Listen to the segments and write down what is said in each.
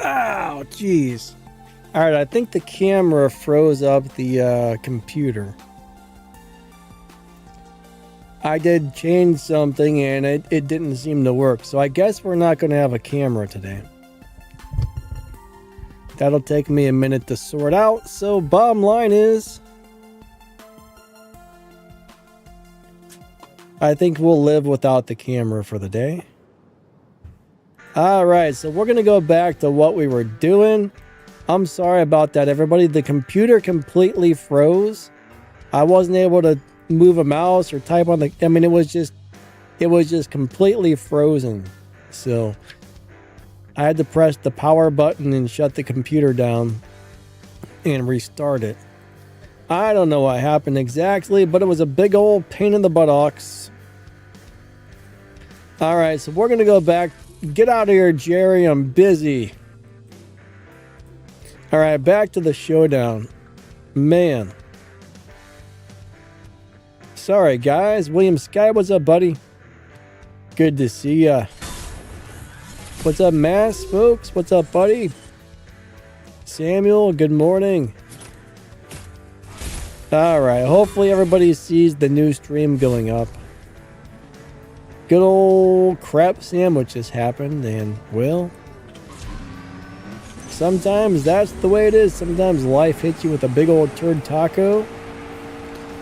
Ow, jeez. Alright, I think the camera froze up the computer. I did change something and it didn't seem to work. So I guess we're not going to have a camera today. That'll take me a minute to sort out. So bottom line is, I think we'll live without the camera for the day. Alright, so we're going to go back to what we were doing. I'm sorry about that, everybody. The computer completely froze. I wasn't able to move a mouse or type on the... I mean, it was just completely frozen. So I had to press the power button and shut the computer down and restart it. I don't know what happened exactly, but it was a big old pain in the buttocks. Alright, so we're going to go back. Get out of here, Jerry. I'm busy. Alright, back to the showdown. Man. Sorry, guys. William Sky, what's up, buddy? Good to see ya. What's up, Mass, folks? What's up, buddy? Samuel, good morning. Alright, hopefully everybody sees the new stream going up. Good old crap sandwiches happened, and, well, sometimes that's the way it is. Sometimes life hits you with a big old turd taco.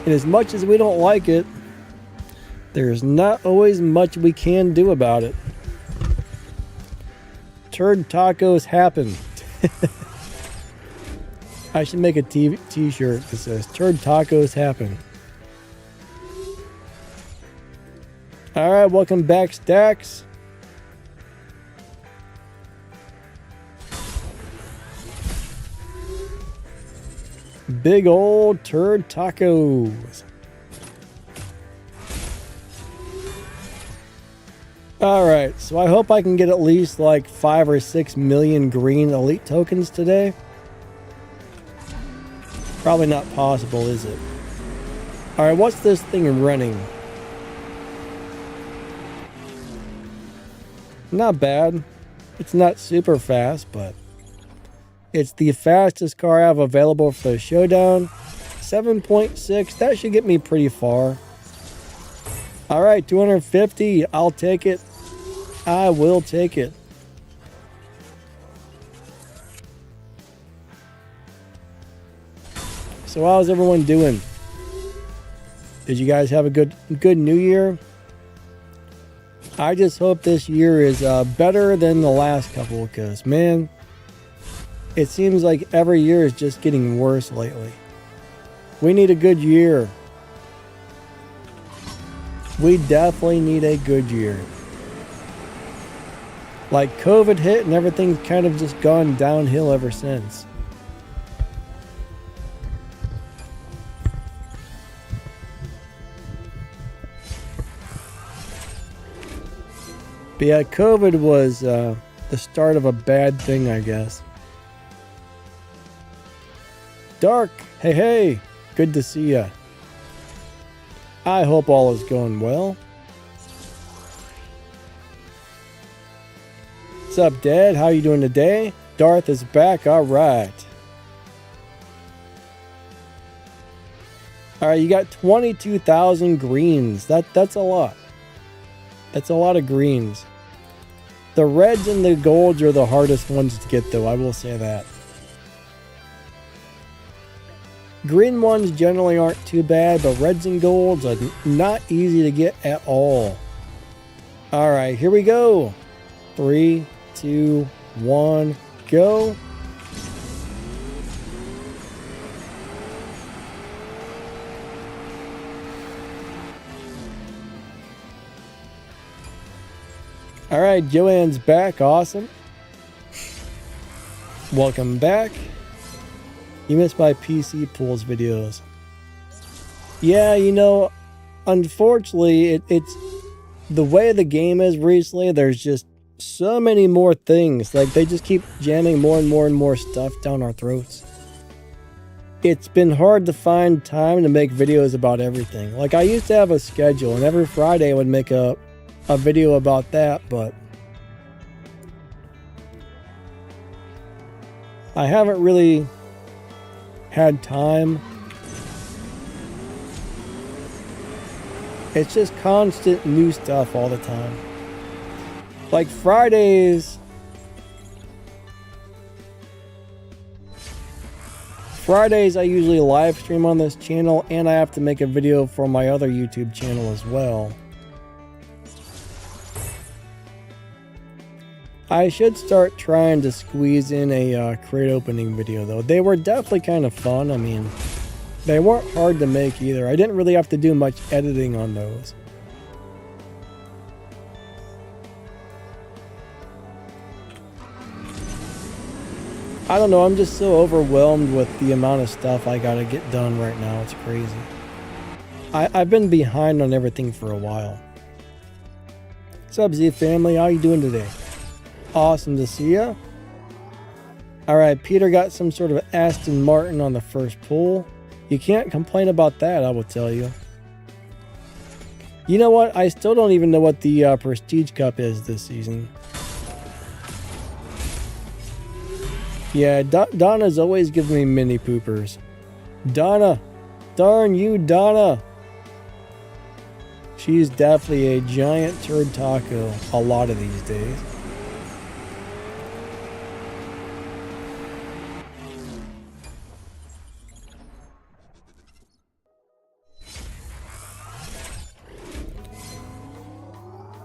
And as much as we don't like it, there's not always much we can do about it. Turd tacos happen. I should make a t-shirt that says turd tacos happen. Alright, welcome back, Stacks. Big old turd tacos. Alright, so I hope I can get at least like 5 or 6 million green elite tokens today. Probably not possible, is it? Alright, what's this thing running? Not bad. It's not super fast, but it's the fastest car I have available for the showdown. 7.6. That should get me pretty far. Alright, 250. I'll take it. I will take it. So how's everyone doing? Did you guys have a good New Year? I just hope this year is better than the last couple, because, man, it seems like every year is just getting worse lately. We need a good year. We definitely need a good year. Like, COVID hit and everything's kind of just gone downhill ever since. But yeah, COVID was the start of a bad thing, I guess. Dark, hey, good to see ya. I hope all is going well. What's up, Dad? How you doing today? Darth is back, alright. Alright, you got 22,000 greens. That's a lot. That's a lot of greens. The reds and the golds are the hardest ones to get, though, I will say that. Green ones generally aren't too bad, but reds and golds are not easy to get at all. Alright, here we go. 3, 2, 1, go. Alright, Joanne's back. Awesome. Welcome back. You missed my PC pools videos. Yeah, you know, unfortunately, it's the way the game is recently, there's just so many more things. Like, they just keep jamming more and more and more stuff down our throats. It's been hard to find time to make videos about everything. Like, I used to have a schedule, and every Friday I would make a video about that, but I haven't really had time. It's just constant new stuff all the time. Like Fridays I usually live stream on this channel, and I have to make a video for my other YouTube channel as well. I should start trying to squeeze in a crate opening video though. They were definitely kind of fun. I mean, they weren't hard to make either. I didn't really have to do much editing on those. I don't know, I'm just so overwhelmed with the amount of stuff I gotta get done right now. It's crazy. I've been behind on everything for a while. What's up, Z family? How you doing today? Awesome to see ya. Alright, Peter got some sort of Aston Martin on the first pull. You can't complain about that, I will tell you. You know what? I still don't even know what the Prestige Cup is this season. Yeah, Donna's always giving me mini poopers. Donna! Darn you, Donna! She's definitely a giant turd taco a lot of these days.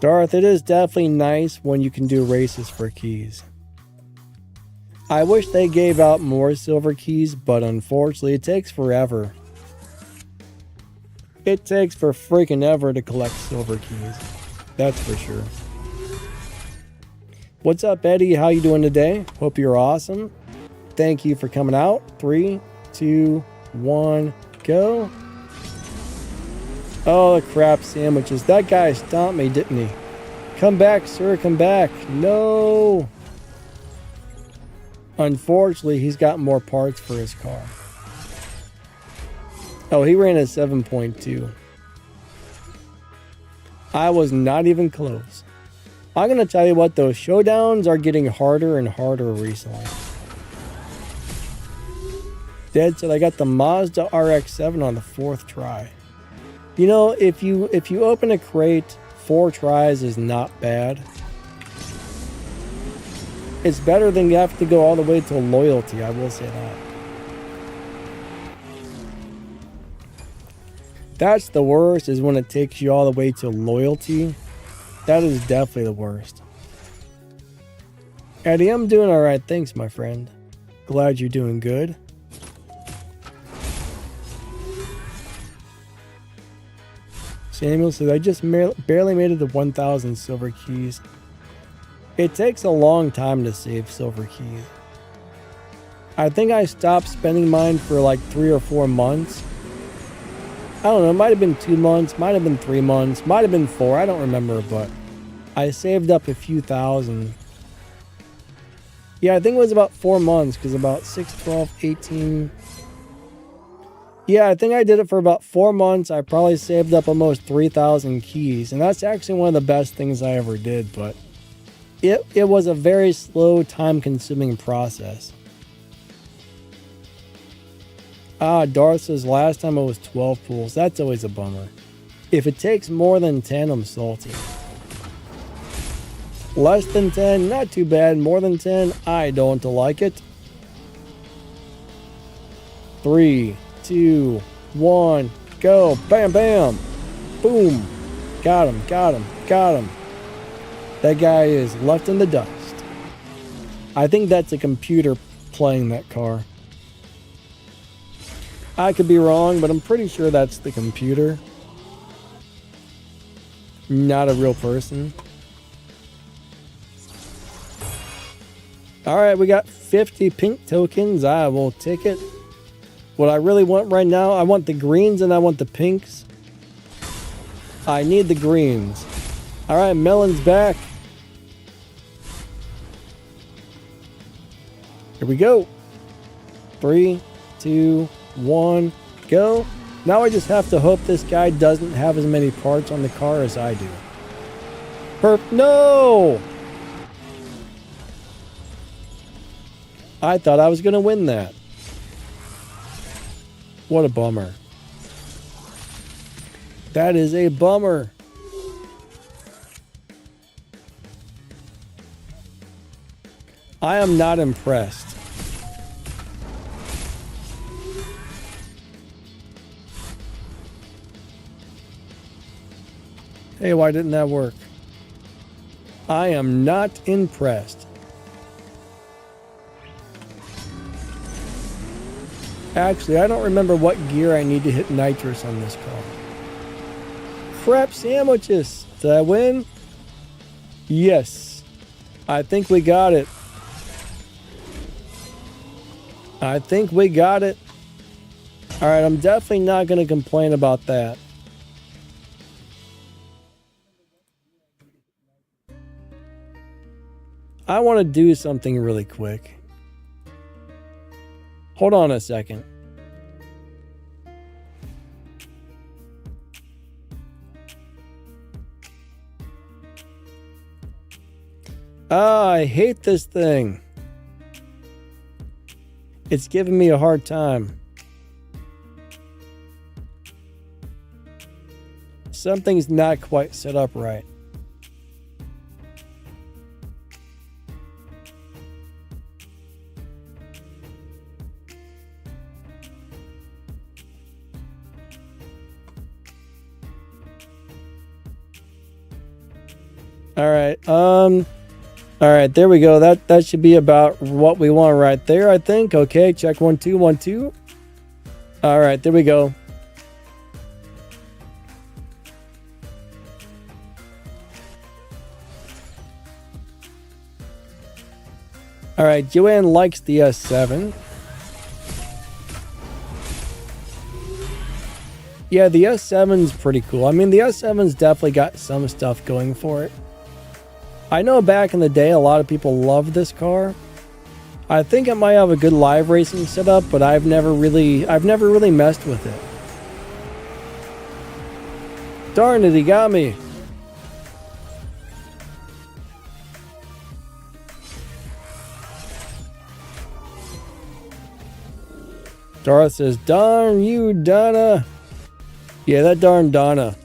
Darth, it is definitely nice when you can do races for keys. I wish they gave out more silver keys, but unfortunately it takes forever. It takes for freaking ever to collect silver keys. That's for sure. What's up, Eddie? How you doing today? Hope you're awesome. Thank you for coming out. 3, 2, 1, go. Oh, the crap sandwiches. That guy stomped me, didn't he? Come back, sir. Come back. No. Unfortunately, he's got more parts for his car. Oh, he ran a 7.2. I was not even close. I'm going to tell you what, those showdowns are getting harder and harder recently. Dead said I got the Mazda RX-7 on the 4th try. You know, if you open a crate, 4 tries is not bad. It's better than you have to go all the way to loyalty, I will say that. That's the worst, is when it takes you all the way to loyalty. That is definitely the worst. Eddie, I'm doing alright, thanks my friend. Glad you're doing good. Samuel says, I just barely made it to 1,000 silver keys. It takes a long time to save silver keys. I think I stopped spending mine for like 3 or 4 months. I don't know, it might have been 2 months, might have been 3 months, might have been 4, I don't remember, but I saved up a few thousand. Yeah, I think it was about 4 months, because about 6, 12, 18... Yeah, I think I did it for about 4 months. I probably saved up almost 3,000 keys, and that's actually one of the best things I ever did, but it was a very slow, time-consuming process. Darth says last time it was 12 pools. That's always a bummer. If it takes more than 10, I'm salty. Less than 10, not too bad. More than 10, I don't like it. 3, 2, 1, go. Bam, bam. Boom. Got him, got him, got him. That guy is left in the dust. I think that's a computer playing that car. I could be wrong, but I'm pretty sure that's the computer. Not a real person. Alright, we got 50 pink tokens. I will take it. What I really want right now, I want the greens and I want the pinks. I need the greens. Alright, Melon's back. Here we go. 3, 2, 1, go. Now I just have to hope this guy doesn't have as many parts on the car as I do. No! I thought I was going to win that. What a bummer. That is a bummer. I am not impressed. Hey, why didn't that work? I am not impressed. Actually, I don't remember what gear I need to hit nitrous on this car. Crap sandwiches. Did I win? Yes. I think we got it. I think we got it. Alright, I'm definitely not going to complain about that. I want to do something really quick. Hold on a second. Ah, I hate this thing. It's giving me a hard time. Something's not quite set up right. All right, there we go. That should be about what we want right there, I think. Okay, check 1 2 1 2. All right, there we go. All right, Joanne likes the S7. Yeah, the S7's pretty cool. I mean, the S7's definitely got some stuff going for it. I know back in the day, a lot of people loved this car. I think it might have a good live racing setup, but I've never really messed with it. Darn it, he got me. Dara says, darn you, Donna. Yeah, that darn Donna.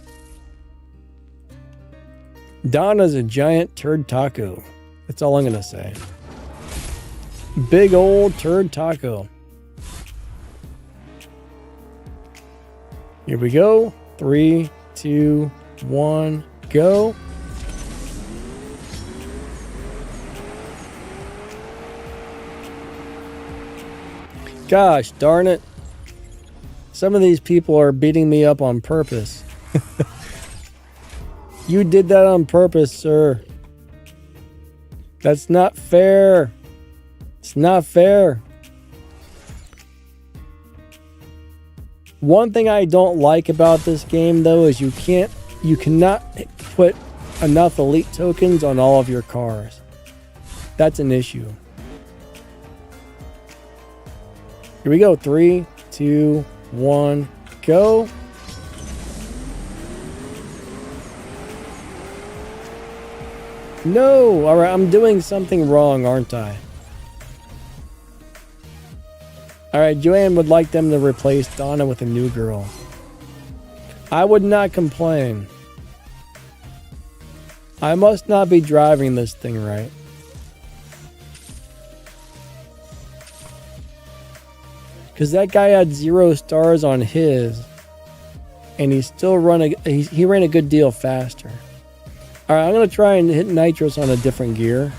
Donna's a giant turd taco. That's all I'm going to say. Big old turd taco. Here we go. 3, 2, 1, go. Gosh darn it. Some of these people are beating me up on purpose. You did that on purpose, sir. That's not fair. It's not fair. One thing I don't like about this game, though, is you cannot put enough elite tokens on all of your cars. That's an issue. Here we go. 3, 2, 1, go. No! Alright, I'm doing something wrong, aren't I? Alright, Joanne would like them to replace Donna with a new girl. I would not complain. I must not be driving this thing right. Because that guy had 0 stars on his. And he still he ran a good deal faster. Alright, I'm going to try and hit nitrous on a different gear.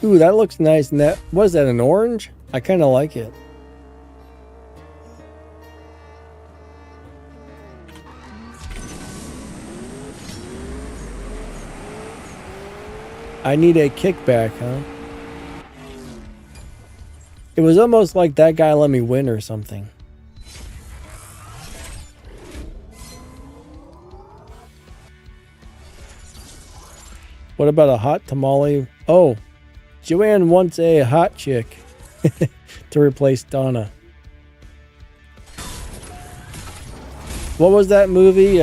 Ooh, that looks nice. And that, what is that, an orange? I kind of like it. I need a kickback, huh? It was almost like that guy let me win or something. What about a hot tamale? Oh, Joanne wants a hot chick to replace Donna. What was that movie?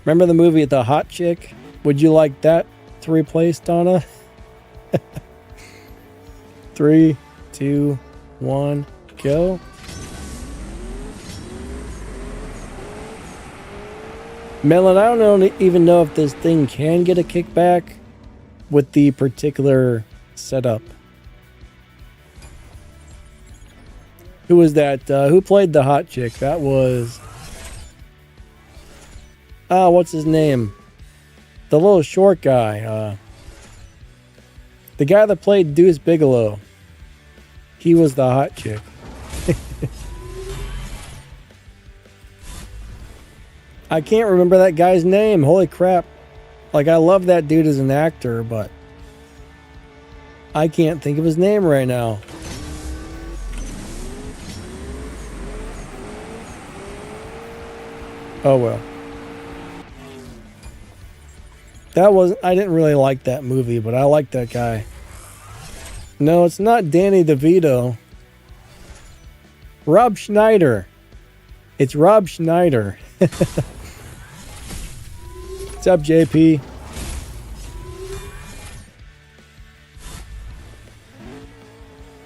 Remember the movie The Hot Chick? Would you like that to replace Donna? 3, 2, 1, go. Melon, I don't even know if this thing can get a kickback with the particular setup. Who was that? Who played the hot chick? That was... what's his name? The little short guy. The guy that played Deuce Bigelow. He was the hot chick. I can't remember that guy's name. Holy crap. Like, I love that dude as an actor, but I can't think of his name right now. Oh well. I didn't really like that movie, but I like that guy. No, it's not Danny DeVito. Rob Schneider. It's Rob Schneider. What's up, JP?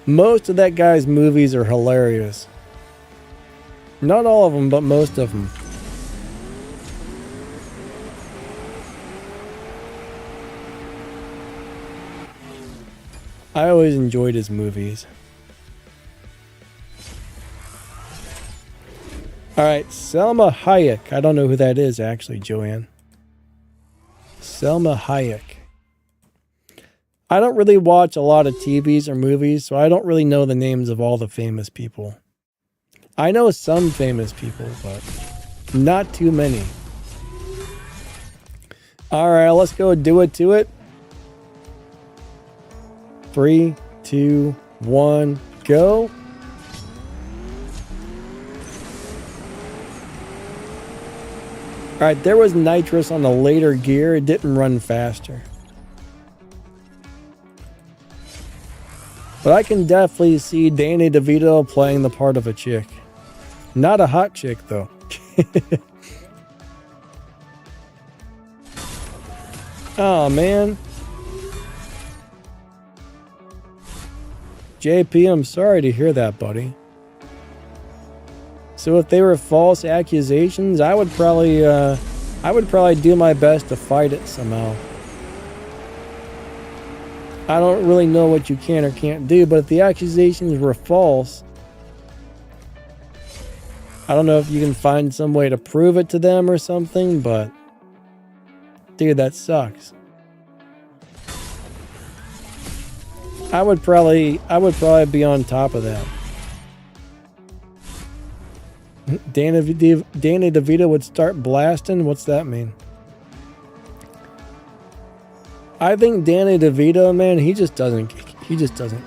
Most of that guy's movies are hilarious. Not all of them, but most of them. I always enjoyed his movies. Alright, Selma Hayek. I don't know who that is, actually, Joanne. Selma Hayek. I don't really watch a lot of TVs or movies, so I don't really know the names of all the famous people. I know some famous people, but not too many. Alright, let's go do it to it. 3, 2, 1, go. Alright, there was nitrous on the later gear. It didn't run faster. But I can definitely see Danny DeVito playing the part of a chick. Not a hot chick, though. Oh, man. JP, I'm sorry to hear that, buddy. So if they were false accusations, I would probably do my best to fight it somehow. I don't really know what you can or can't do, but if the accusations were false, I don't know if you can find some way to prove it to them or something, but dude, that sucks. I would probably be on top of that. Danny DeVito would start blasting? What's that mean? I think Danny DeVito, man, he just doesn't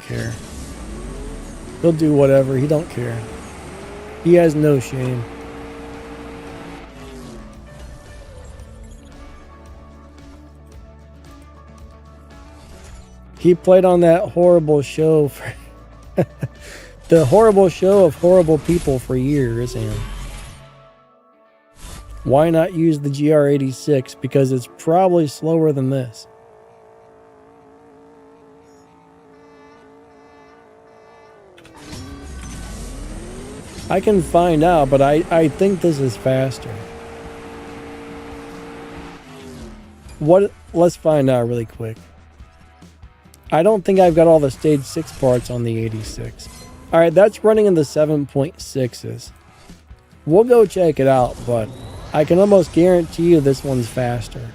care. He'll do whatever. He don't care. He has no shame. He played on that horrible show for the horrible show of horrible people for years, and why not use the GR86? Because it's probably slower than this. I can find out, but I think this is faster. Let's find out really quick. I don't think I've got all the stage 6 parts on the 86. Alright, that's running in the 7.6s. We'll go check it out, but I can almost guarantee you this one's faster.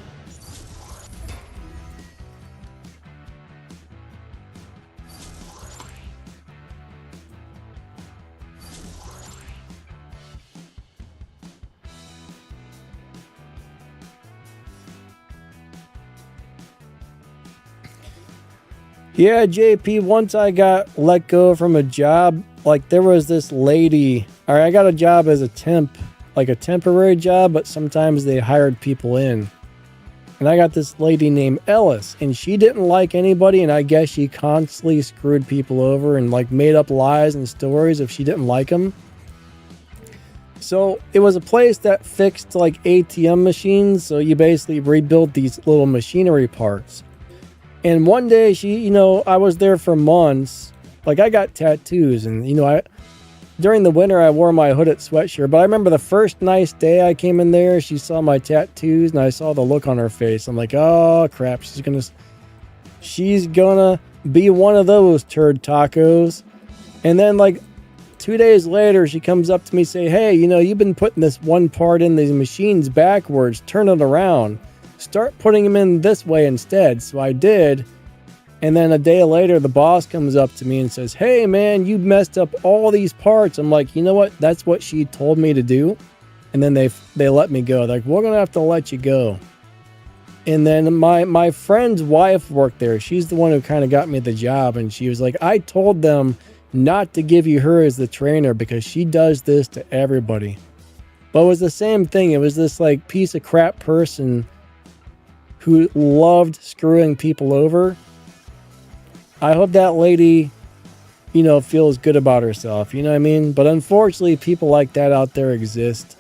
Yeah, JP, once I got let go from a job, like there was this lady, or I got a job as a temp, like a temporary job, but sometimes they hired people in. And I got this lady named Ellis, and she didn't like anybody, and I guess she constantly screwed people over and like made up lies and stories if she didn't like them. So it was a place that fixed like ATM machines. So you basically rebuild these little machinery parts. And one day I was there for months. Like I got tattoos and, during the winter I wore my hooded sweatshirt. But I remember the first nice day I came in there, she saw my tattoos and I saw the look on her face. I'm like, oh crap, she's gonna be one of those turd tacos. And then like 2 days later, she comes up to me say, hey, you've been putting this one part in these machines backwards. Turn it around. Start putting them in this way instead. So I did. And then a day later, the boss comes up to me and says, hey, man, you messed up all these parts. I'm like, you know what? That's what she told me to do. And then they let me go. They're like, we're going to have to let you go. And then my friend's wife worked there. She's the one who kind of got me the job. And she was like, I told them not to give you her as the trainer because she does this to everybody. But it was the same thing. It was this like piece of crap person who loved screwing people over. I hope that lady, feels good about herself. You know what I mean? But unfortunately, people like that out there exist.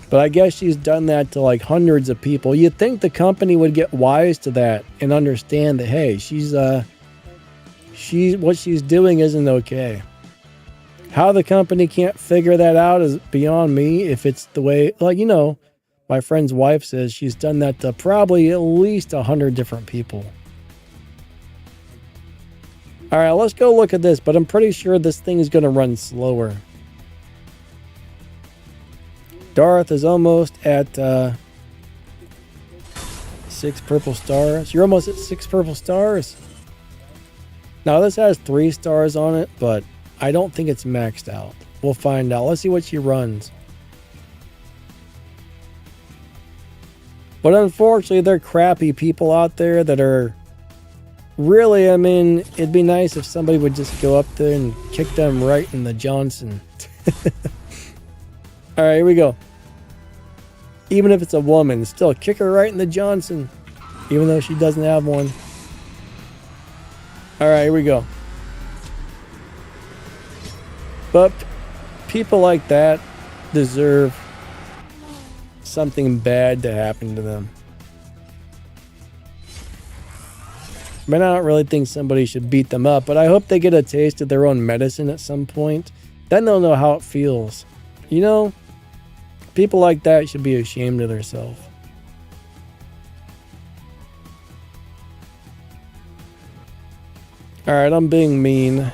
But I guess she's done that to like hundreds of people. You'd think the company would get wise to that and understand that, hey, what she's doing isn't okay. How the company can't figure that out is beyond me. If it's the way, my friend's wife says she's done that to probably at least 100 different people. All right, let's go look at this, but I'm pretty sure this thing is going to run slower. Darth is almost at 6 purple stars. You're almost at 6 purple stars. Now this has 3 stars on it, but I don't think it's maxed out. We'll find out. Let's see what she runs. But unfortunately, there are crappy people out there that are really, it'd be nice if somebody would just go up there and kick them right in the Johnson. All right, here we go. Even if it's a woman, still kick her right in the Johnson, even though she doesn't have one. All right, here we go. But people like that deserve something bad to happen to them. But I don't really think somebody should beat them up, but I hope they get a taste of their own medicine at some point. Then they'll know how it feels. People like that should be ashamed of themselves. Alright, I'm being mean.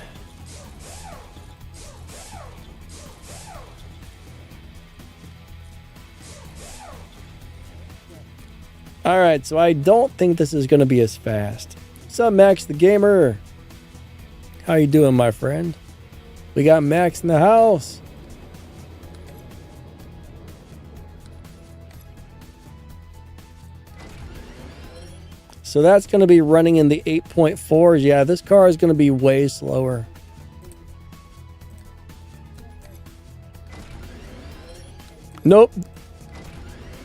Alright, so I don't think this is going to be as fast. What's up, Maxthegamer? How you doing, my friend? We got Max in the house. So that's going to be running in the 8.4s. Yeah, this car is going to be way slower. Nope.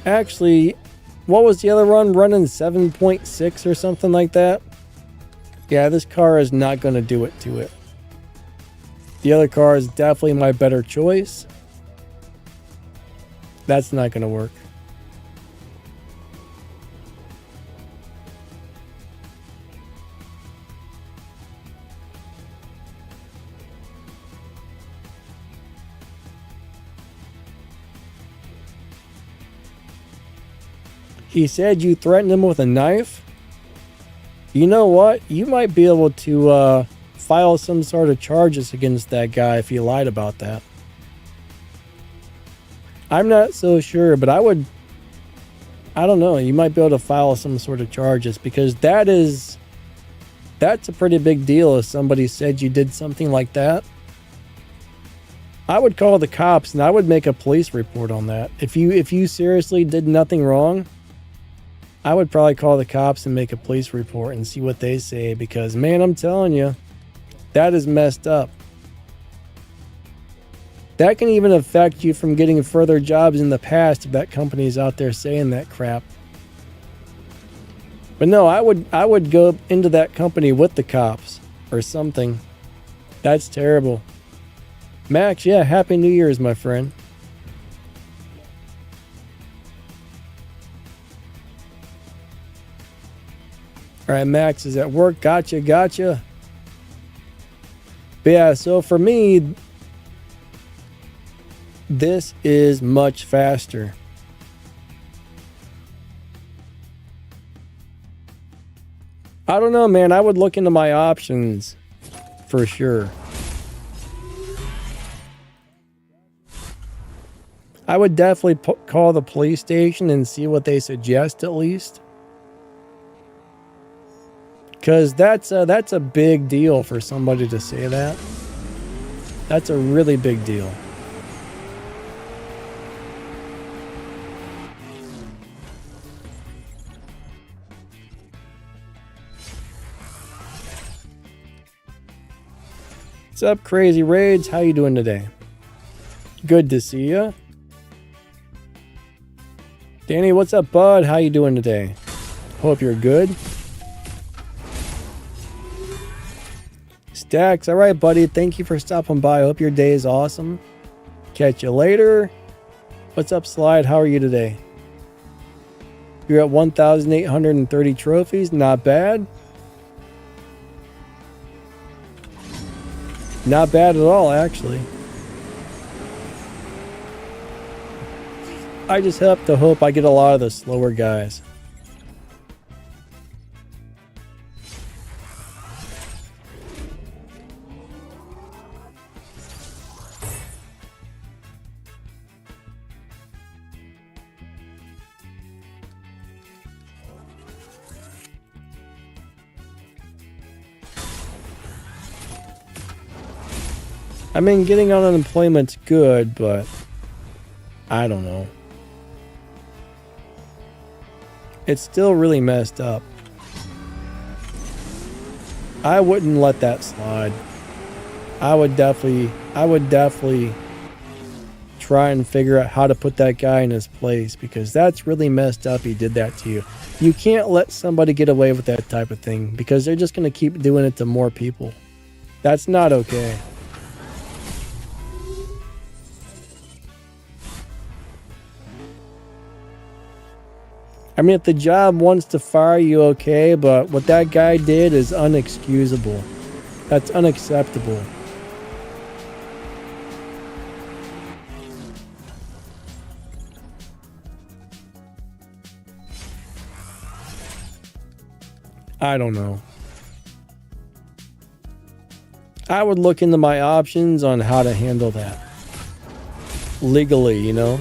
Actually, what was the other run? Running 7.6 or something like that? Yeah, this car is not going to do it to it. The other car is definitely my better choice. That's not going to work. He said you threatened him with a knife? You know what? You might be able to file some sort of charges against that guy if he lied about that. I'm not so sure, but I don't know. You might be able to file some sort of charges because that's a pretty big deal if somebody said you did something like that. I would call the cops and I would make a police report on that. If you seriously did nothing wrong, I would probably call the cops and make a police report and see what they say because, man, I'm telling you, that is messed up. That can even affect you from getting further jobs in the past if that company is out there saying that crap. But no, I would go into that company with the cops or something. That's terrible. Max, yeah, Happy New Year's, my friend. All right, Max is at work. Gotcha. But yeah, so for me, this is much faster. I don't know, man. I would look into my options for sure. I would definitely call the police station and see what they suggest at least. Because that's a big deal for somebody to say that. That's a really big deal. What's up, Crazy Raids? How you doing today? Good to see ya. Danny, what's up, bud? How you doing today? Hope you're good. Stacks, all right, buddy. Thank you for stopping by. Hope your day is awesome. Catch you later. What's up, Slide? How are you today? You're at 1,830 trophies. Not bad. Not bad at all, actually. I just have to hope I get a lot of the slower guys. I mean, getting on unemployment's good, but I don't know. It's still really messed up. I wouldn't let that slide. I would definitely try and figure out how to put that guy in his place, because that's really messed up. He did that to you. You can't let somebody get away with that type of thing, because they're just going to keep doing it to more people. That's not okay. I mean, if the job wants to fire you, okay, but what that guy did is unexcusable. That's unacceptable. I don't know. I would look into my options on how to handle that. Legally, you know?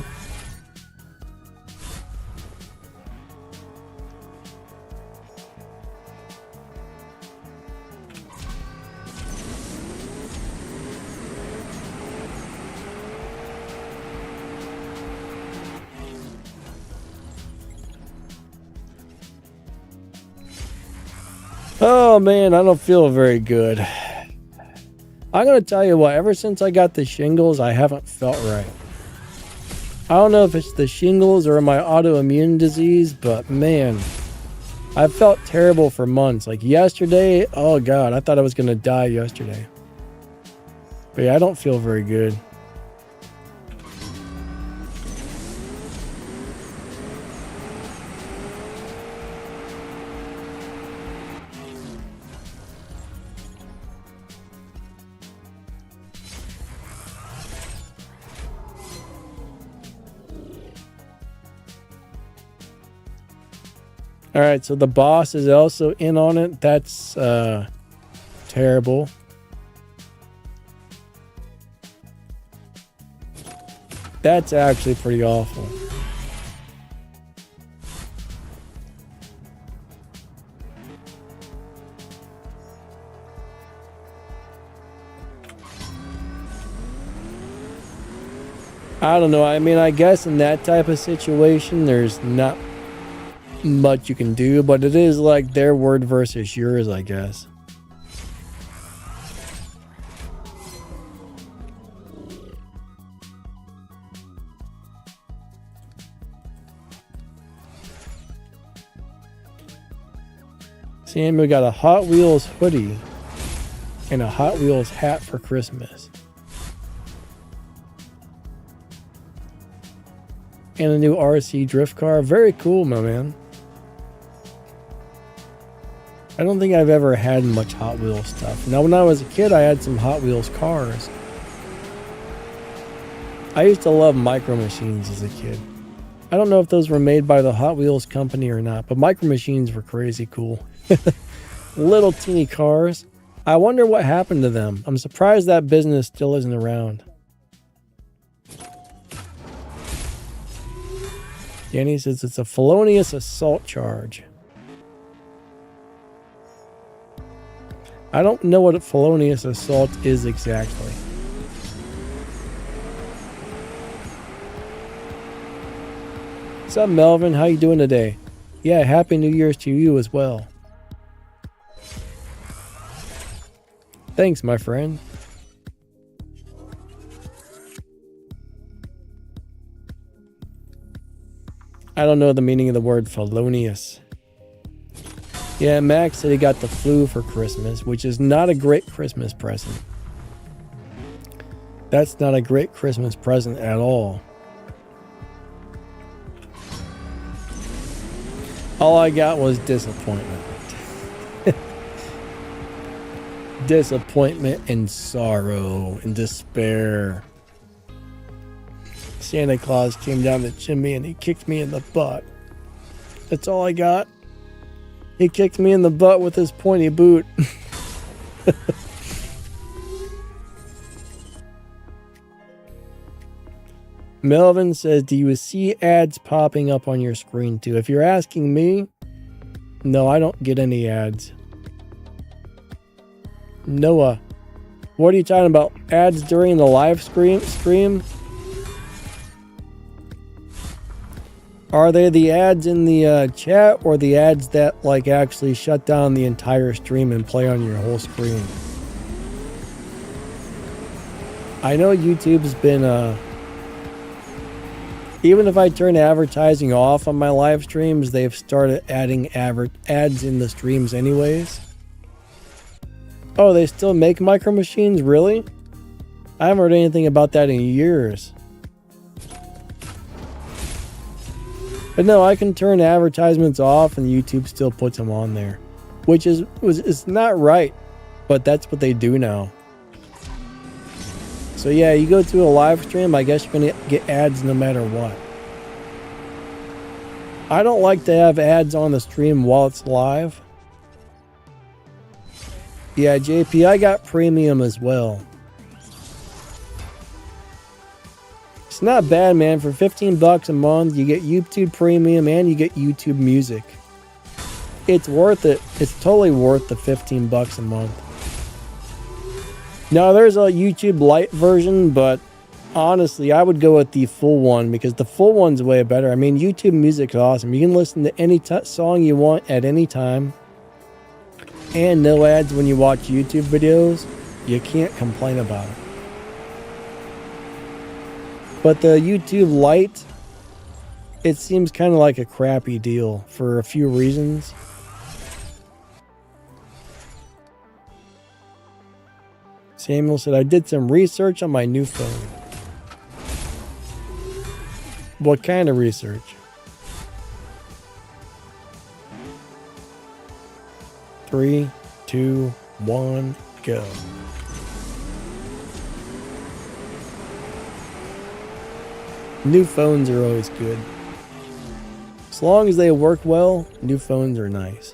Oh man, I don't feel very good. I'm gonna tell you what, ever since I got the shingles, I haven't felt right. I don't know if it's the shingles or my autoimmune disease, but man, I felt terrible for months. Like yesterday, oh god, I thought I was gonna die yesterday. But yeah, I don't feel very good. All right, so the boss is also in on it. That's terrible. That's actually pretty awful. I don't know. I mean, I guess in that type of situation, there's not much you can do, but it is like their word versus yours, I guess. Samuel got a Hot Wheels hoodie and a Hot Wheels hat for Christmas. And a new RC drift car. Very cool, my man. I don't think I've ever had much Hot Wheels stuff. Now, when I was a kid, I had some Hot Wheels cars. I used to love Micro Machines as a kid. I don't know if those were made by the Hot Wheels company or not, but Micro Machines were crazy cool. Little teeny cars. I wonder what happened to them. I'm surprised that business still isn't around. Danny says it's a felonious assault charge. I don't know what a felonious assault is exactly. What's up, Melvin? How you doing today? Yeah, Happy New Year's to you as well. Thanks, my friend. I don't know the meaning of the word felonious. Yeah, Max said he got the flu for Christmas, which is not a great Christmas present. That's not a great Christmas present at all. All I got was disappointment. Disappointment and sorrow and despair. Santa Claus came down the chimney and he kicked me in the butt. That's all I got. He kicked me in the butt with his pointy boot. Melvin says, do you see ads popping up on your screen too? If you're asking me, no, I don't get any ads. Noah, what are you talking about? Ads during the live stream? Are they the ads in the chat or the ads that like actually shut down the entire stream and play on your whole screen? I know YouTube's been even if I turn advertising off on my live streams, they've started adding ads in the streams anyways. Oh, they still make Micro Machines? Really? I haven't heard anything about that in years. But no, I can turn advertisements off and YouTube still puts them on there. Which is not right, but that's what they do now. So yeah, you go to a live stream, I guess you're going to get ads no matter what. I don't like to have ads on the stream while it's live. Yeah, JP, I got premium as well. It's not bad, man. For 15 bucks a month, you get YouTube Premium and you get YouTube Music. It's worth it. It's totally worth the 15 bucks a month. Now, there's a YouTube Lite version, but honestly, I would go with the full one because the full one's way better. I mean, YouTube Music is awesome. You can listen to any song you want at any time. And no ads when you watch YouTube videos. You can't complain about it. But the YouTube Lite, it seems kind of like a crappy deal for a few reasons. Samuel said, I did some research on my new phone. What kind of research? Three, two, one, go. New phones are always good. As long as they work well, new phones are nice.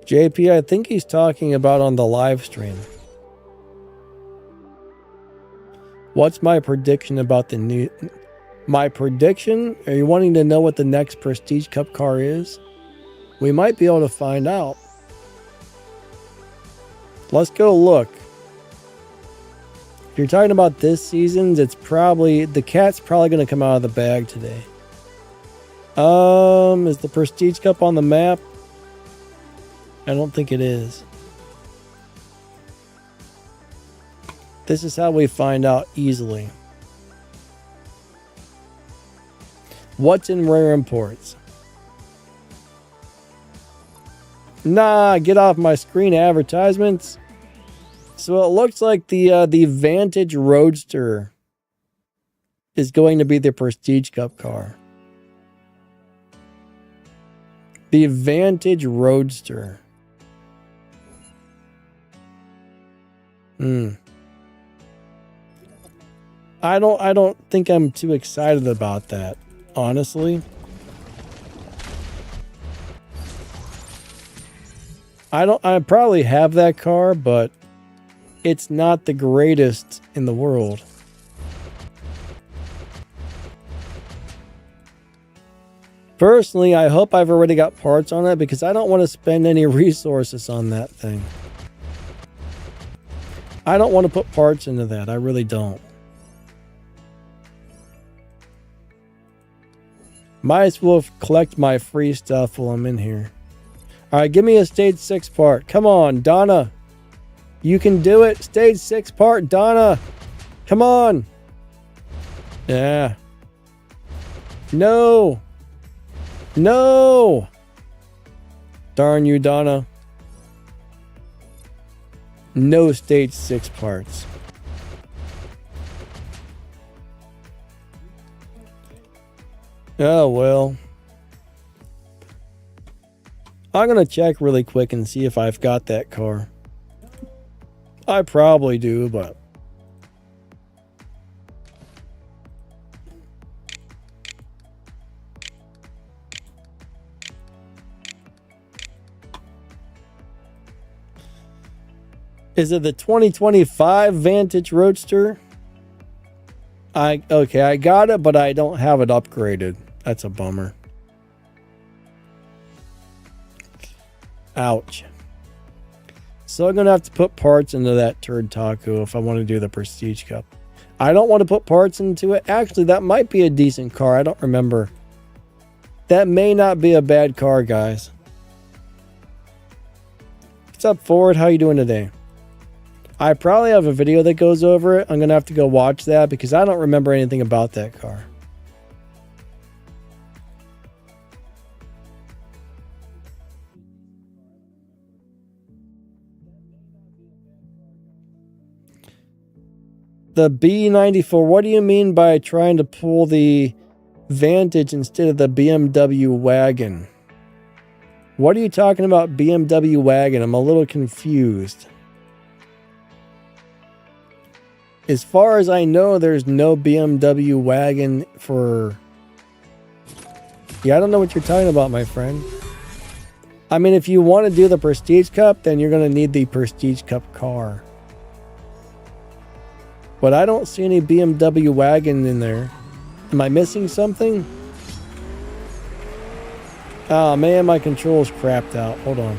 JP, I think he's talking about on the live stream. What's my prediction about the new... My prediction? Are you wanting to know what the next Prestige Cup car is? We might be able to find out. Let's go look. If you're talking about this season's, it's probably... The cat's probably going to come out of the bag today. Is the Prestige Cup on the map? I don't think it is. This is how we find out easily. What's in rare imports? Nah, get off my screen, advertisements. So it looks like the Vantage Roadster is going to be the Prestige Cup car. The Vantage Roadster. I don't think I'm too excited about that, honestly. I probably have that car, but it's not the greatest in the world. Personally, I hope I've already got parts on it because I don't want to spend any resources on that thing. I don't want to put parts into that. I really don't. Might as well collect my free stuff while I'm in here. Alright, give me a stage 6 part. Come on, Donna. You can do it. Stage 6 part, Donna. Come on. Yeah. No. No. Darn you, Donna. No stage 6 parts. Oh, well. I'm going to check really quick and see if I've got that car. I probably do, but... Is it the 2025 Vantage Roadster? Okay, I got it, but I don't have it upgraded. That's a bummer. Ouch. So I'm going to have to put parts into that turd taco if I want to do the Prestige Cup. I don't want to put parts into it. Actually, that might be a decent car. I don't remember. That may not be a bad car, guys. What's up, Ford? How you doing today? I probably have a video that goes over it. I'm going to have to go watch that because I don't remember anything about that car. The B94, what do you mean by trying to pull the Vantage instead of the BMW wagon? What are you talking about, BMW wagon? I'm a little confused. As far as I know, there's no BMW wagon for... Yeah, I don't know what you're talking about, my friend. I mean, if you want to do the Prestige Cup, then you're going to need the Prestige Cup car. But I don't see any BMW wagon in there. Am I missing something? Oh man, my controls crapped out. Hold on.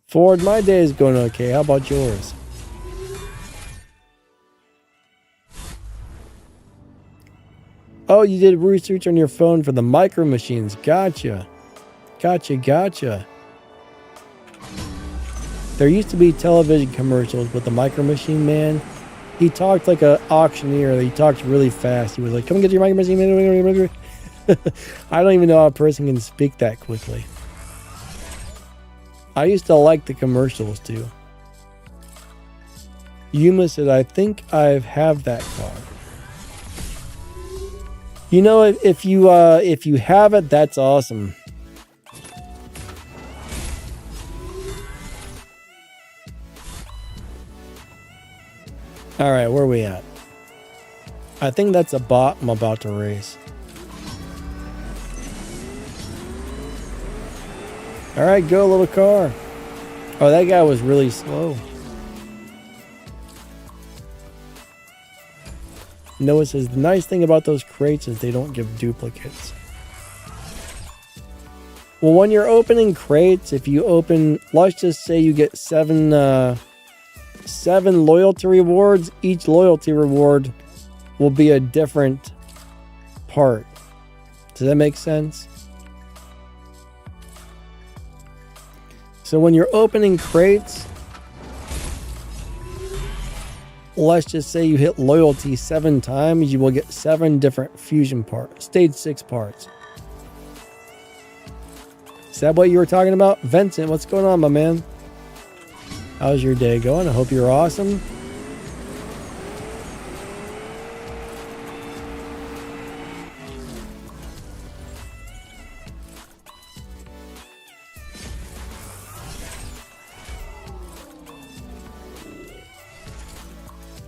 Ford, my day is going okay. How about yours? Oh, you did research on your phone for the micro machines. Gotcha. Gotcha. There used to be television commercials with the micro machine man. He talked like an auctioneer. He talked really fast. He was like, come and get your micro machine man. I don't even know how a person can speak that quickly. I used to like the commercials too. Yuma said, I think I have that car. You know, if you have it, that's awesome. All right, where are we at? I think that's a bot I'm about to race. All right, go little car. Oh, that guy was really slow. Noah says, the nice thing about those crates is they don't give duplicates. Well, when you're opening crates, if you open, let's just say you get seven loyalty rewards, each loyalty reward will be a different part. Does that make sense? So when you're opening crates, let's just say you hit loyalty 7 times, you will get 7 different fusion parts, stage 6 parts. Is that what you were talking about? Vincent, what's going on, my man? How's your day going? I hope you're awesome.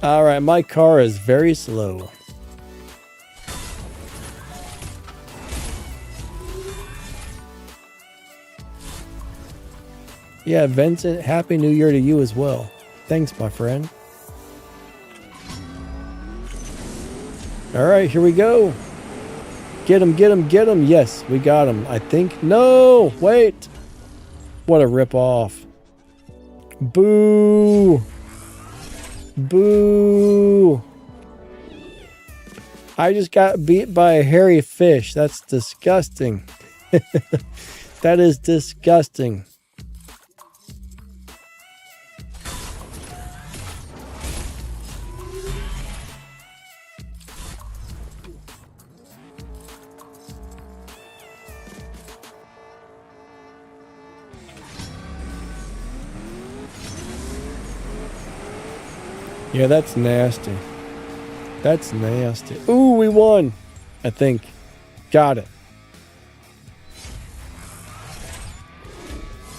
All right, my car is very slow. Yeah, Vincent, Happy New Year to you as well. Thanks, my friend. All right, here we go. Get him, get him, get him. Yes, we got him, I think. No, wait. What a ripoff. Boo. Boo. I just got beat by a hairy fish. That's disgusting. That is disgusting. Yeah, that's nasty. That's nasty. Ooh, we won. I think. Got it.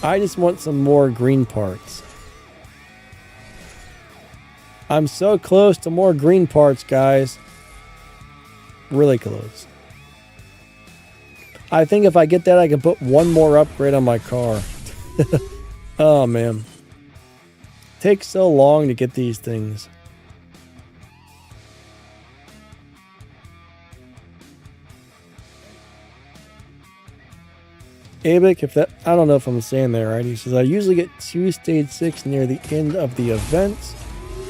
I just want some more green parts. I'm so close to more green parts, guys. Really close. I think if I get that, I can put one more upgrade on my car. Oh, man. Takes so long to get these things. Abik, if that, I don't know if I'm saying that right. He says, I usually get 2 stage 6 near the end of the events.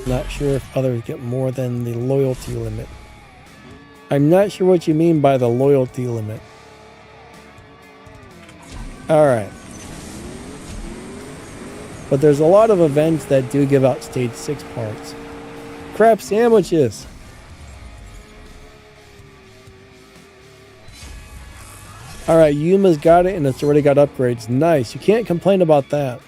Not sure if others get more than the loyalty limit. I'm not sure what you mean by the loyalty limit. Alright. But there's a lot of events that do give out stage 6 parts. Crab sandwiches. Alright, Yuma's got it and it's already got upgrades. Nice. You can't complain about that.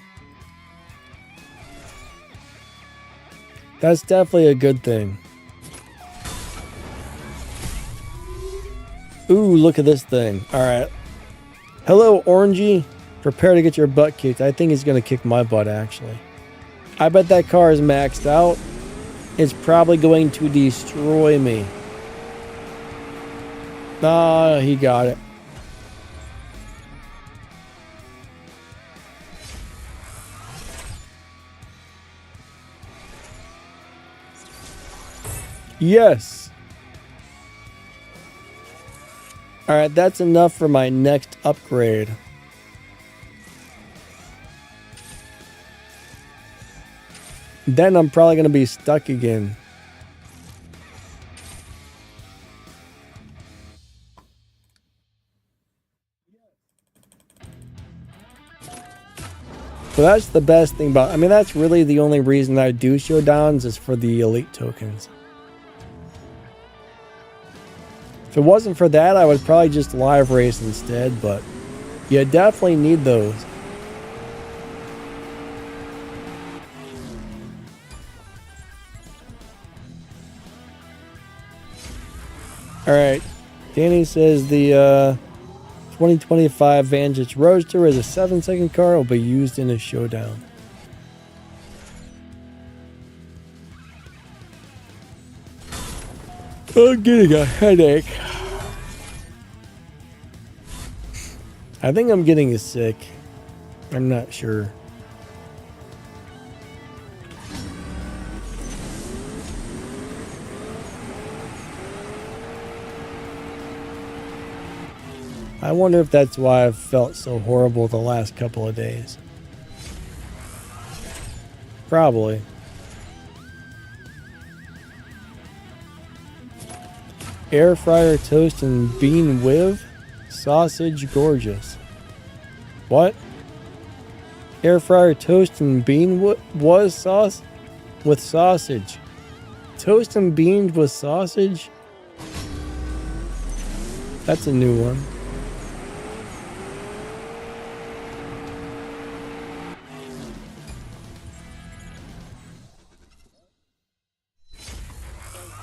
That's definitely a good thing. Ooh, look at this thing. Alright. Hello, Orangey. Prepare to get your butt kicked. I think he's going to kick my butt, actually. I bet that car is maxed out. It's probably going to destroy me. Ah, he got it. Yes. Alright, that's enough for my next upgrade. Then I'm probably going to be stuck again. So that's the best thing about, I mean, that's really the only reason I do showdowns is for the elite tokens. If it wasn't for that, I would probably just live race instead, but you definitely need those. Alright, Danny says the 2025 Vantage Roadster is a 7-second car, will be used in a showdown. I'm getting a headache. I think I'm getting sick. I'm not sure. I wonder if that's why I've felt so horrible the last couple of days. Probably. Air fryer toast and bean whiv? Sausage gorgeous. What? Air fryer toast and bean was sauce with sausage. Toast and beans with sausage? That's a new one.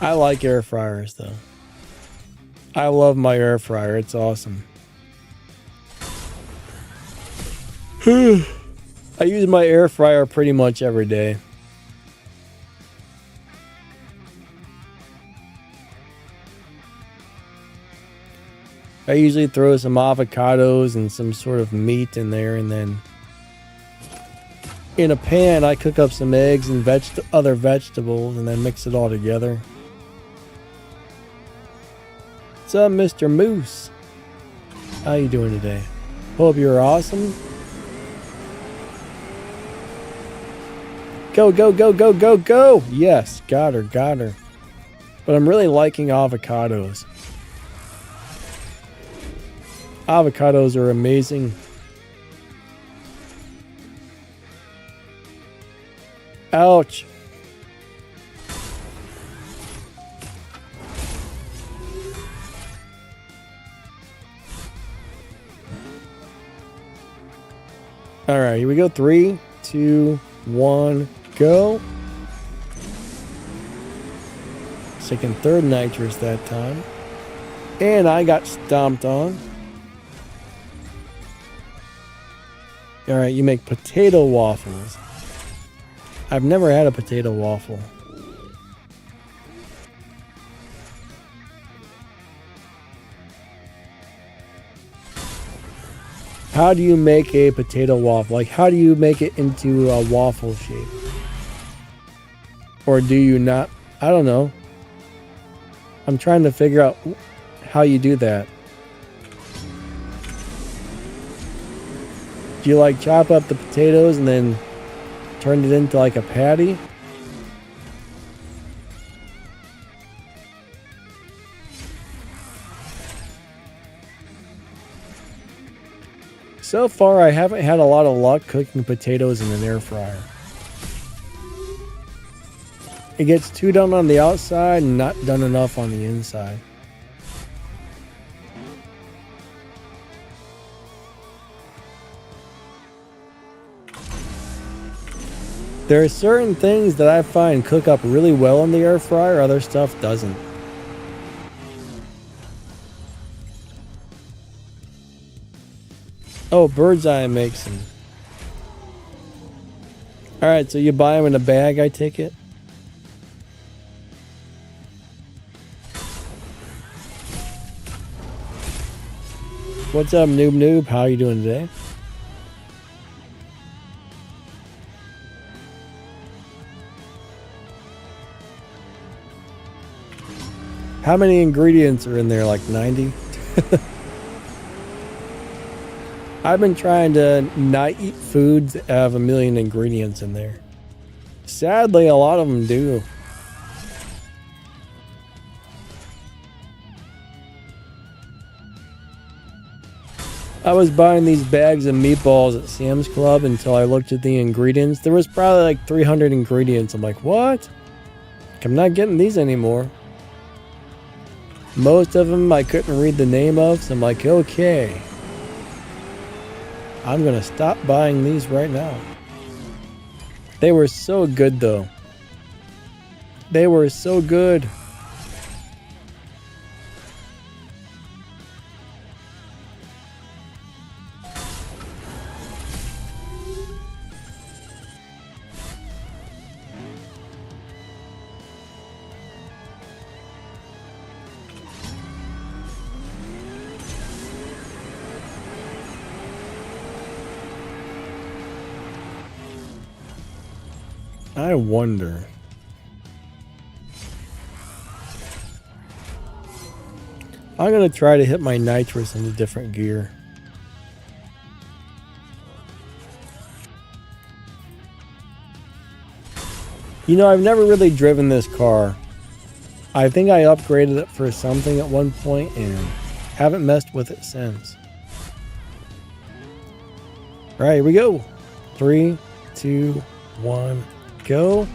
I like air fryers though. I love my air fryer. It's awesome. I use my air fryer pretty much every day. I usually throw some avocados and some sort of meat in there, and then in a pan I cook up some eggs and other vegetables and then mix it all together. What's up, Mr. Moose? How you doing today? Hope you're awesome. Go, go, go, go, go, go! Yes, got her, got her. But I'm really liking avocados. Avocados are amazing. Ouch. All right, here we go. 3, 2, 1, go. Second, third nitrous that time. And I got stomped on. All right, you make potato waffles. I've never had a potato waffle. How do you make a potato waffle? Like, how do you make it into a waffle shape? Or do you not? I don't know. I'm trying to figure out how you do that. Do you like chop up the potatoes and then turn it into like a patty? So far, I haven't had a lot of luck cooking potatoes in an air fryer. It gets too done on the outside and not done enough on the inside. There are certain things that I find cook up really well in the air fryer, other stuff doesn't. Oh, bird's eye makes them. Alright, so you buy them in a bag, I take it? What's up, Noob Noob? How you doing today? How many ingredients are in there? Like 90? I've been trying to not eat foods that have 1 million ingredients in there. Sadly, a lot of them do. I was buying these bags of meatballs at Sam's Club until I looked at the ingredients. There was probably like 300 ingredients. I'm like, what? I'm not getting these anymore. Most of them I couldn't read the name of, so I'm like, okay. I'm gonna stop buying these right now. They were so good though. They were so good. I wonder. I'm going to try to hit my nitrous in a different gear. You know, I've never really driven this car. I think I upgraded it for something at one point and Haven't messed with it since. All right, here we go. 3, 2, 1, go.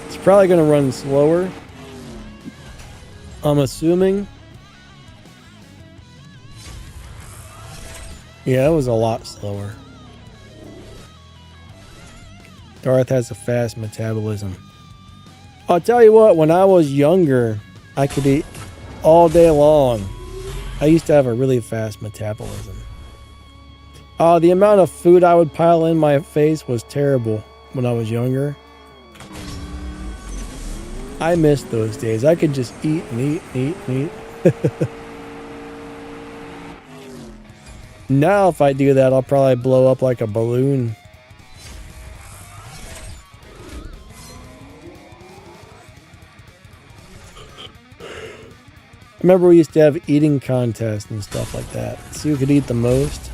It's probably going to run slower, I'm assuming. Yeah, it was a lot slower. Darth has a fast metabolism. I'll tell you what, when I was younger, I could eat all day long. I used to have a really fast metabolism. The amount of food I would pile in my face was terrible when I was younger. I miss those days. I could just eat and eat and eat and eat. Now if I do that, I'll probably blow up like a balloon. Remember we used to have eating contests and stuff like that. See who could eat the most.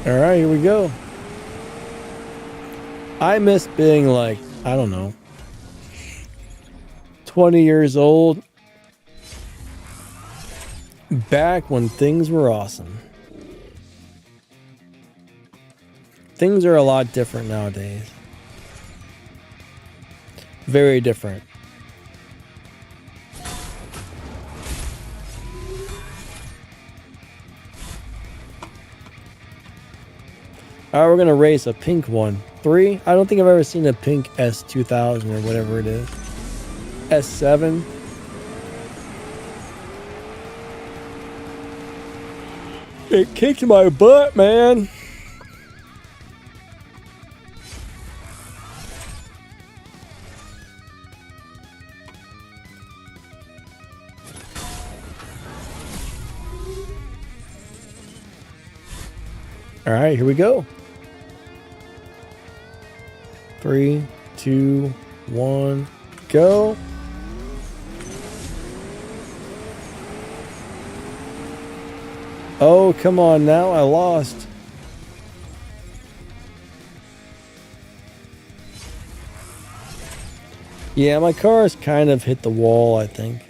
All right, here we go. I miss being like, I don't know, 20 years old. Back when things were awesome. Things are a lot different nowadays. Very different. Alright, we're gonna race a pink one. 3? I don't think I've ever seen a pink S2000 or whatever it is. S7. It kicked my butt, man. All right, here we go. 3, 2, 1, go. Oh, come on now, I lost. Yeah, my car's kind of hit the wall, I think.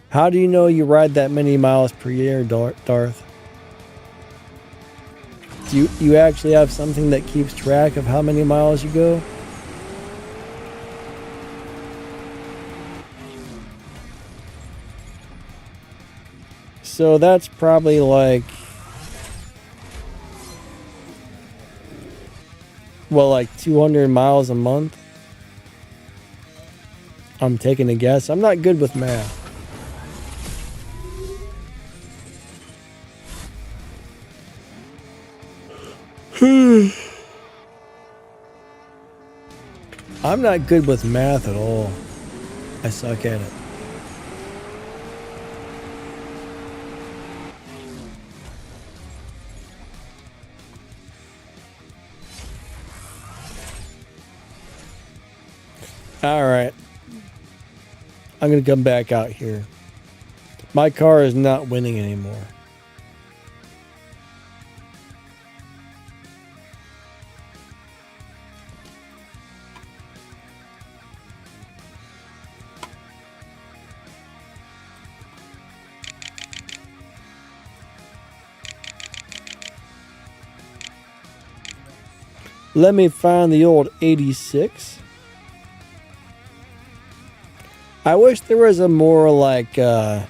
How do you know you ride that many miles per year, Darth? Do you actually have something that keeps track of how many miles you go? So that's probably like, well, like 200 miles a month. I'm taking a guess. I'm not good with math. I'm not good with math at all. I suck at it. All right. I'm going to come back out here. My car is not winning anymore. Let me find the old 86. I wish there was a more like a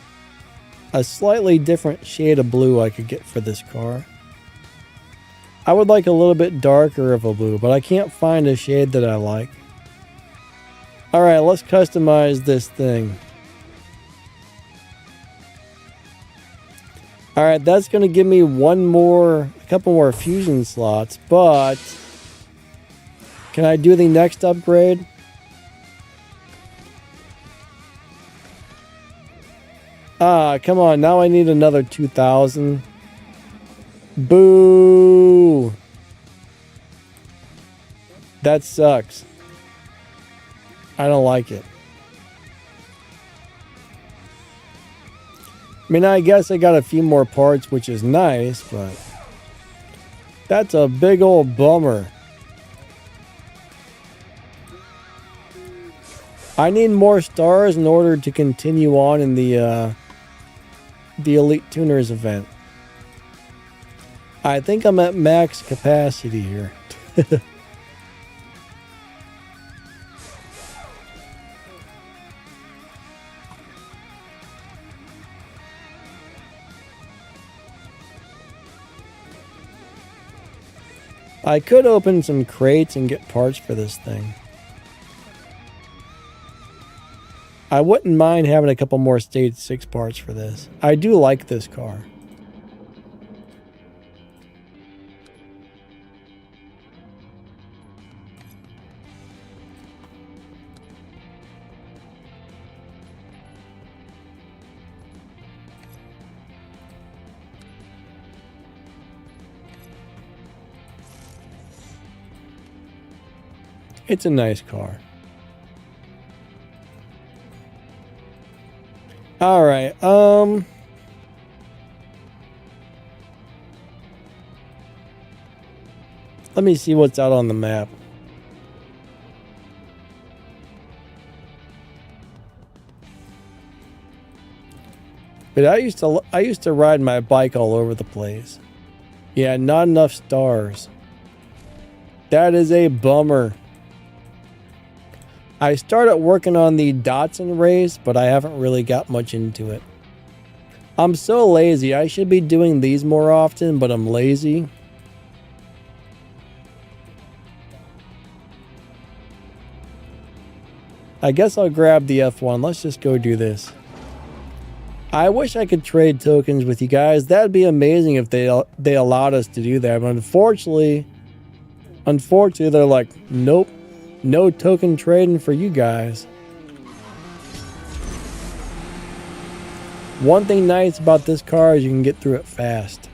slightly different shade of blue I could get for this car. I would like a little bit darker of a blue, but I can't find a shade that I like. Alright, let's customize this thing. Alright, that's going to give me a couple more fusion slots, but can I do the next upgrade? Ah, come on. Now I need another 2,000. Boo. That sucks. I don't like it. I mean, I guess I got a few more parts, which is nice, but that's a big old bummer. I need more stars in order to continue on in the Elite Tuners event. I think I'm at max capacity here. I could open some crates and get parts for this thing. I wouldn't mind having a couple more Stage 6 parts for this. I do like this car. It's a nice car. All right. Let me see what's out on the map. But I used to ride my bike all over the place. Yeah, not enough stars. That is a bummer. I started working on the Datsun race, but I haven't really got much into it. I'm so lazy. I should be doing these more often, but I'm lazy. I guess I'll grab the F1. Let's just go do this. I wish I could trade tokens with you guys. That'd be amazing if they allowed us to do that. But unfortunately, they're like, nope. No token trading for you guys. One thing nice about this car is you can get through it fast.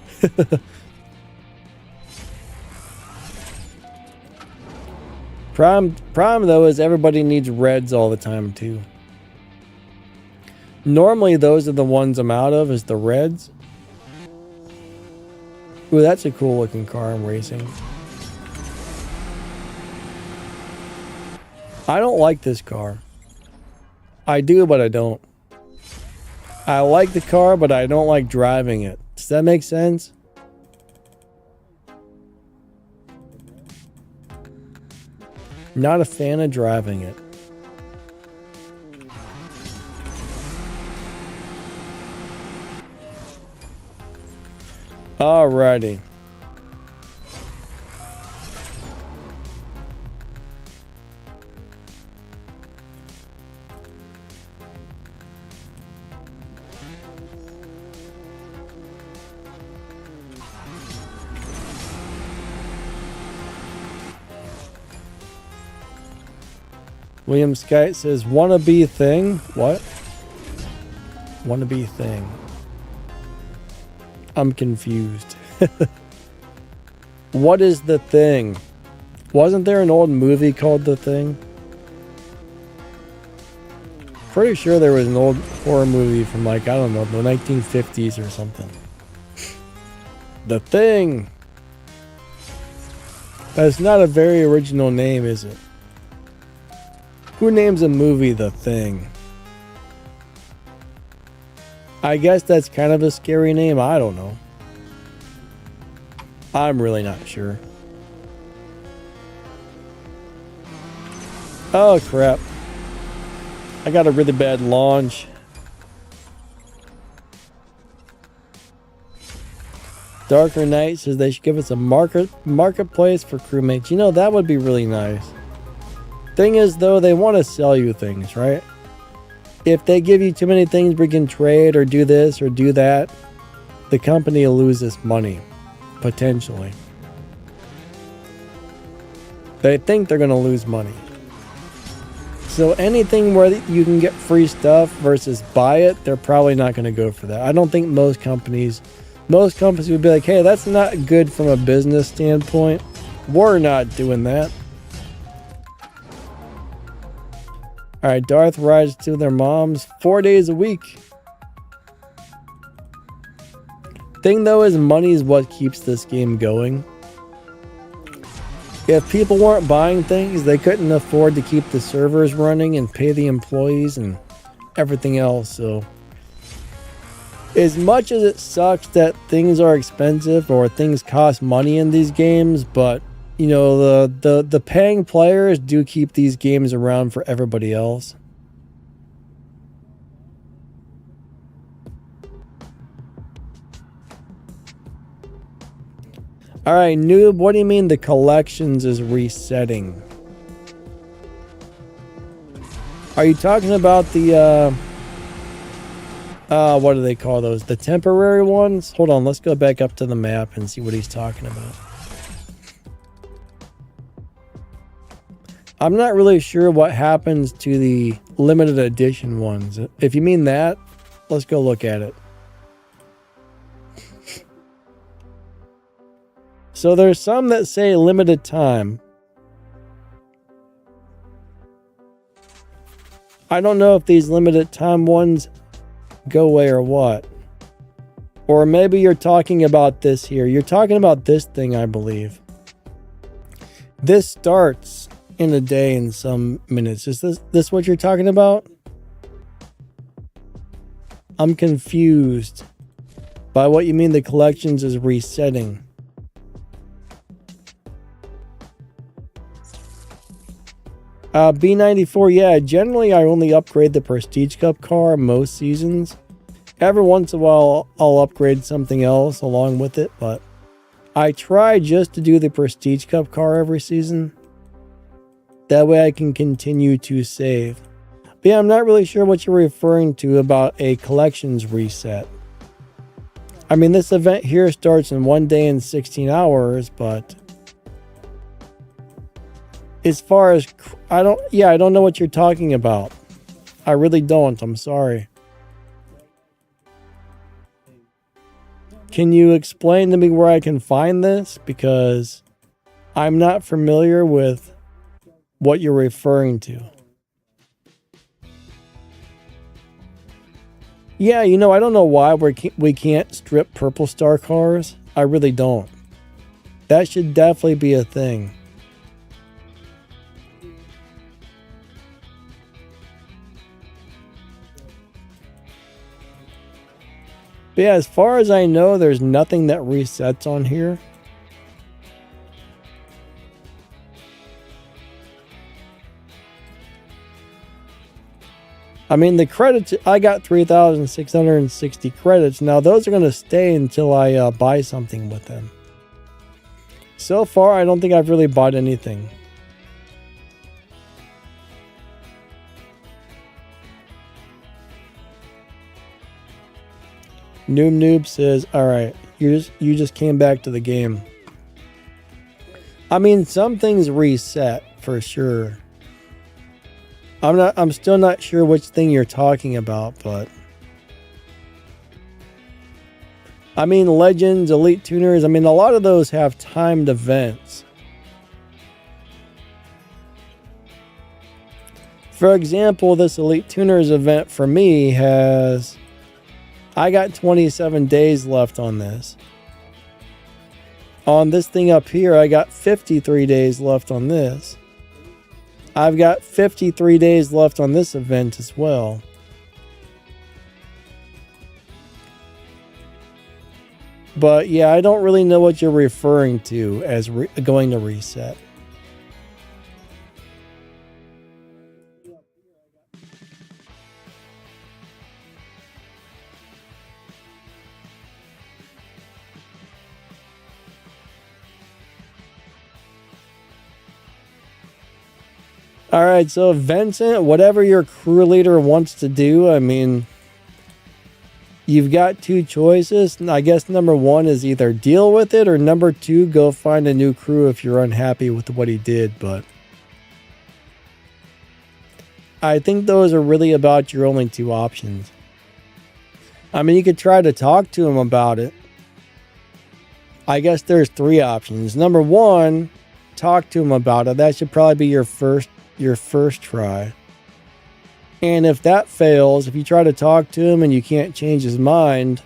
Problem though is everybody needs reds all the time too. Normally those are the ones I'm out of, is the reds. Ooh, that's a cool looking car I'm racing. I don't like this car. I do, but I don't. I like the car, but I don't like driving it. Does that make sense? Not a fan of driving it. Alrighty. William Skite says, wannabe thing? What? Wannabe thing. I'm confused. What is the thing? Wasn't there an old movie called The Thing? Pretty sure there was an old horror movie from like, I don't know, the 1950s or something. The Thing. That's not a very original name, is it? Who names a movie The Thing? I guess that's kind of a scary name. I don't know. I'm really not sure. Oh, crap. I got a really bad launch. Darker Knight says they should give us a marketplace for crewmates. You know, that would be really nice. Thing is, though, they want to sell you things, right? If they give you too many things we can trade or do this or do that, the company loses money, potentially. They think they're going to lose money. So anything where you can get free stuff versus buy it, they're probably not going to go for that. I don't think most companies would be like, hey, that's not good from a business standpoint. We're not doing that. All right, Darth rides to their moms 4 days a week. Thing though is money is what keeps this game going. If people weren't buying things, they couldn't afford to keep the servers running and pay the employees and everything else. So as much as it sucks that things are expensive or things cost money in these games, but you know, the paying players do keep these games around for everybody else. All right, noob, what do you mean the collections is resetting? Are you talking about the, what do they call those? The temporary ones? Hold on, let's go back up to the map and see what he's talking about. I'm not really sure what happens to the limited edition ones. If you mean that, let's go look at it. So there's some that say limited time. I don't know if these limited time ones go away or what. Or maybe you're talking about this here. You're talking about this thing, I believe. This starts in a day in some minutes. Is this what you're talking about? I'm confused by what you mean the collections is resetting. B94, yeah, generally I only upgrade the Prestige Cup car most seasons. Every once in a while I'll upgrade something else along with it, but I try just to do the Prestige Cup car every season. That way I can continue to save. But yeah, I'm not really sure what you're referring to about a collections reset. I mean, this event here starts in 1 day and 16 hours, but as far as I don't know what you're talking about. I really don't. I'm sorry. Can you explain to me where I can find this? Because I'm not familiar with what you're referring to. Yeah, you know, I don't know why we can't strip Purple Star cars. I really don't. That should definitely be a thing. But yeah, as far as I know, there's nothing that resets on here. I mean, the credits, I got 3,660 credits. Now, those are going to stay until I buy something with them. So far, I don't think I've really bought anything. Noob says, all right, you just came back to the game. I mean, some things reset for sure. I'm still not sure which thing you're talking about, but I mean, Legends, Elite Tuners, I mean, a lot of those have timed events. For example, this Elite Tuners event for me has, I got 27 days left on this. On this thing up here, I got 53 days left on this. I've got 53 days left on this event as well. But yeah, I don't really know what you're referring to as going to reset. All right, so Vincent, whatever your crew leader wants to do, I mean, you've got two choices. I guess number one is either deal with it, or number two, go find a new crew if you're unhappy with what he did. But I think those are really about your only two options. I mean, you could try to talk to them about it. I guess there's three options. Number one, talk to them about it. That should probably be your first try. And if that fails, if you try to talk to him and you can't change his mind,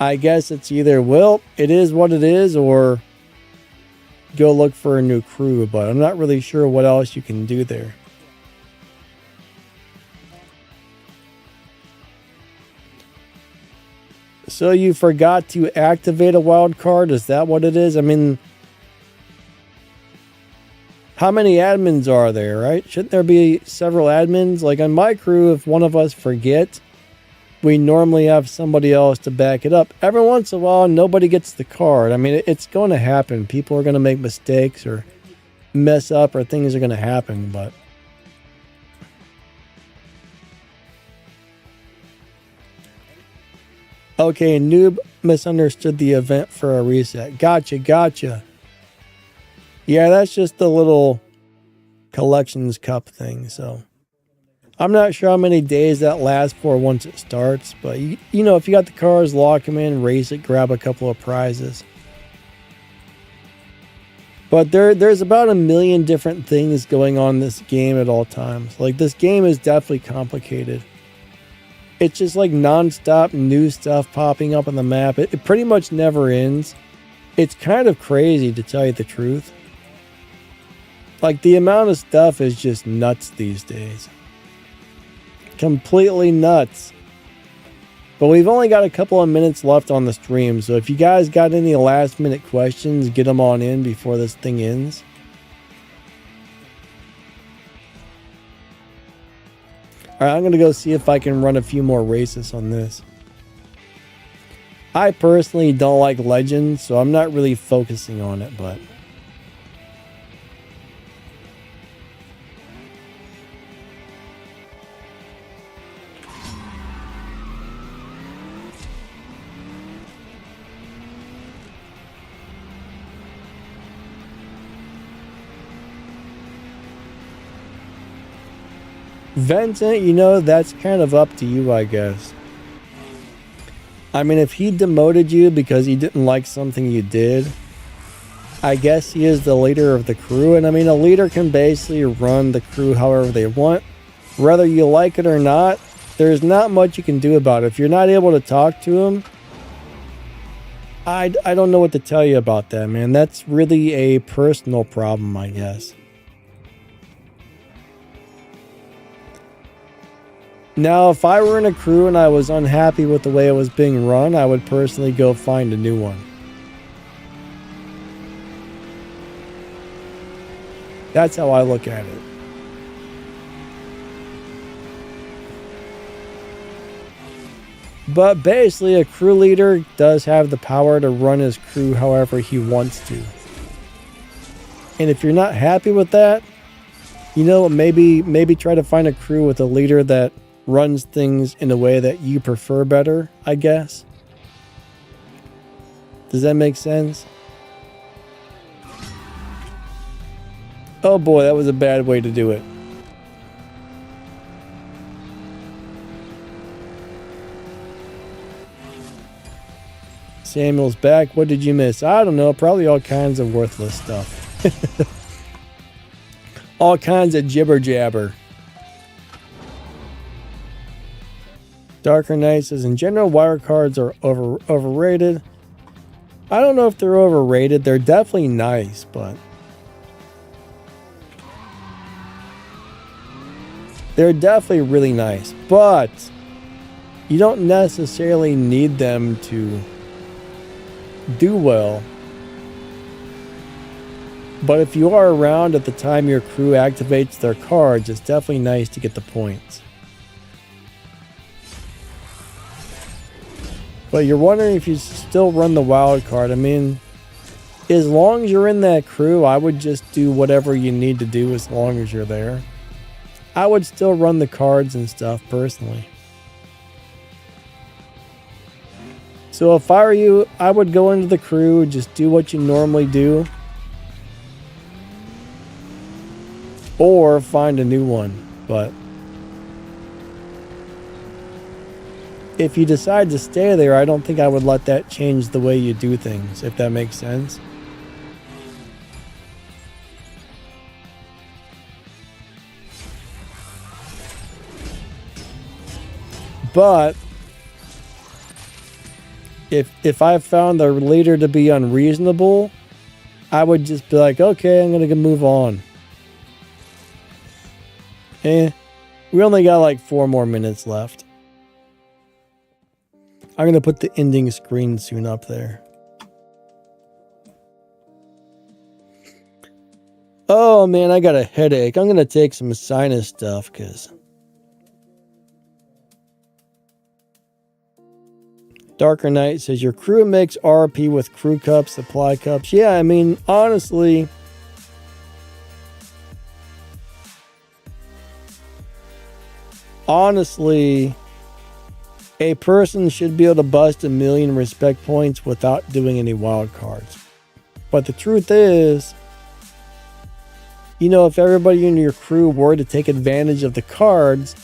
I guess it's either, well, it is what it is, or go look for a new crew. But I'm not really sure what else you can do there. So you forgot to activate a wild card? Is that what it is? I mean, how many admins are there, right? Shouldn't there be several admins? Like on my crew, if one of us forget, we normally have somebody else to back it up. Every once in a while, nobody gets the card. I mean, it's going to happen. People are going to make mistakes or mess up, or things are going to happen, but... Okay, noob misunderstood the event for a reset. Gotcha. Yeah, that's just the little collections cup thing, so... I'm not sure how many days that lasts for once it starts, but you know, if you got the cars, lock them in, race it, grab a couple of prizes. But there's about a million different things going on in this game at all times. Like, this game is definitely complicated. It's just like non-stop new stuff popping up on the map. It pretty much never ends. It's kind of crazy, to tell you the truth. Like, the amount of stuff is just nuts these days. Completely nuts. But we've only got a couple of minutes left on the stream, so if you guys got any last minute questions, get them on in before this thing ends. Alright, I'm going to go see if I can run a few more races on this. I personally don't like Legends, so I'm not really focusing on it, but... Vincent, you know, that's kind of up to you, I guess. I mean, if he demoted you because he didn't like something you did, I guess he is the leader of the crew. And I mean, a leader can basically run the crew however they want. Whether you like it or not, there's not much you can do about it. If you're not able to talk to him, I don't know what to tell you about that, man. That's really a personal problem, I guess. Now, if I were in a crew and I was unhappy with the way it was being run, I would personally go find a new one. That's how I look at it. But basically, a crew leader does have the power to run his crew however he wants to. And if you're not happy with that, you know, maybe try to find a crew with a leader that runs things in a way that you prefer better, I guess. Does that make sense? Oh boy, that was a bad way to do it. Samuel's back. What did you miss? I don't know. Probably all kinds of worthless stuff. All kinds of jibber jabber. Darker Knight says, in general, wire cards are overrated. I don't know if they're overrated. They're definitely nice, but they're definitely really nice. But you don't necessarily need them to do well. But if you are around at the time your crew activates their cards, it's definitely nice to get the points. But you're wondering if you still run the wild card. I mean, as long as you're in that crew, I would just do whatever you need to do as long as you're there. I would still run the cards and stuff personally. So if I were you, I would go into the crew, just do what you normally do. Or find a new one. But if you decide to stay there, I don't think I would let that change the way you do things, if that makes sense. But if I found the leader to be unreasonable, I would just be like, okay, I'm gonna move on. We only got like 4 more minutes left. I'm gonna put the ending screen soon up there. Oh man, I got a headache. I'm gonna take some sinus stuff because Darker Knight says your crew makes RP with crew cups, supply cups. Yeah, I mean, honestly, a person should be able to bust 1 million respect points without doing any wild cards. But the truth is, you know, if everybody in your crew were to take advantage of the cards,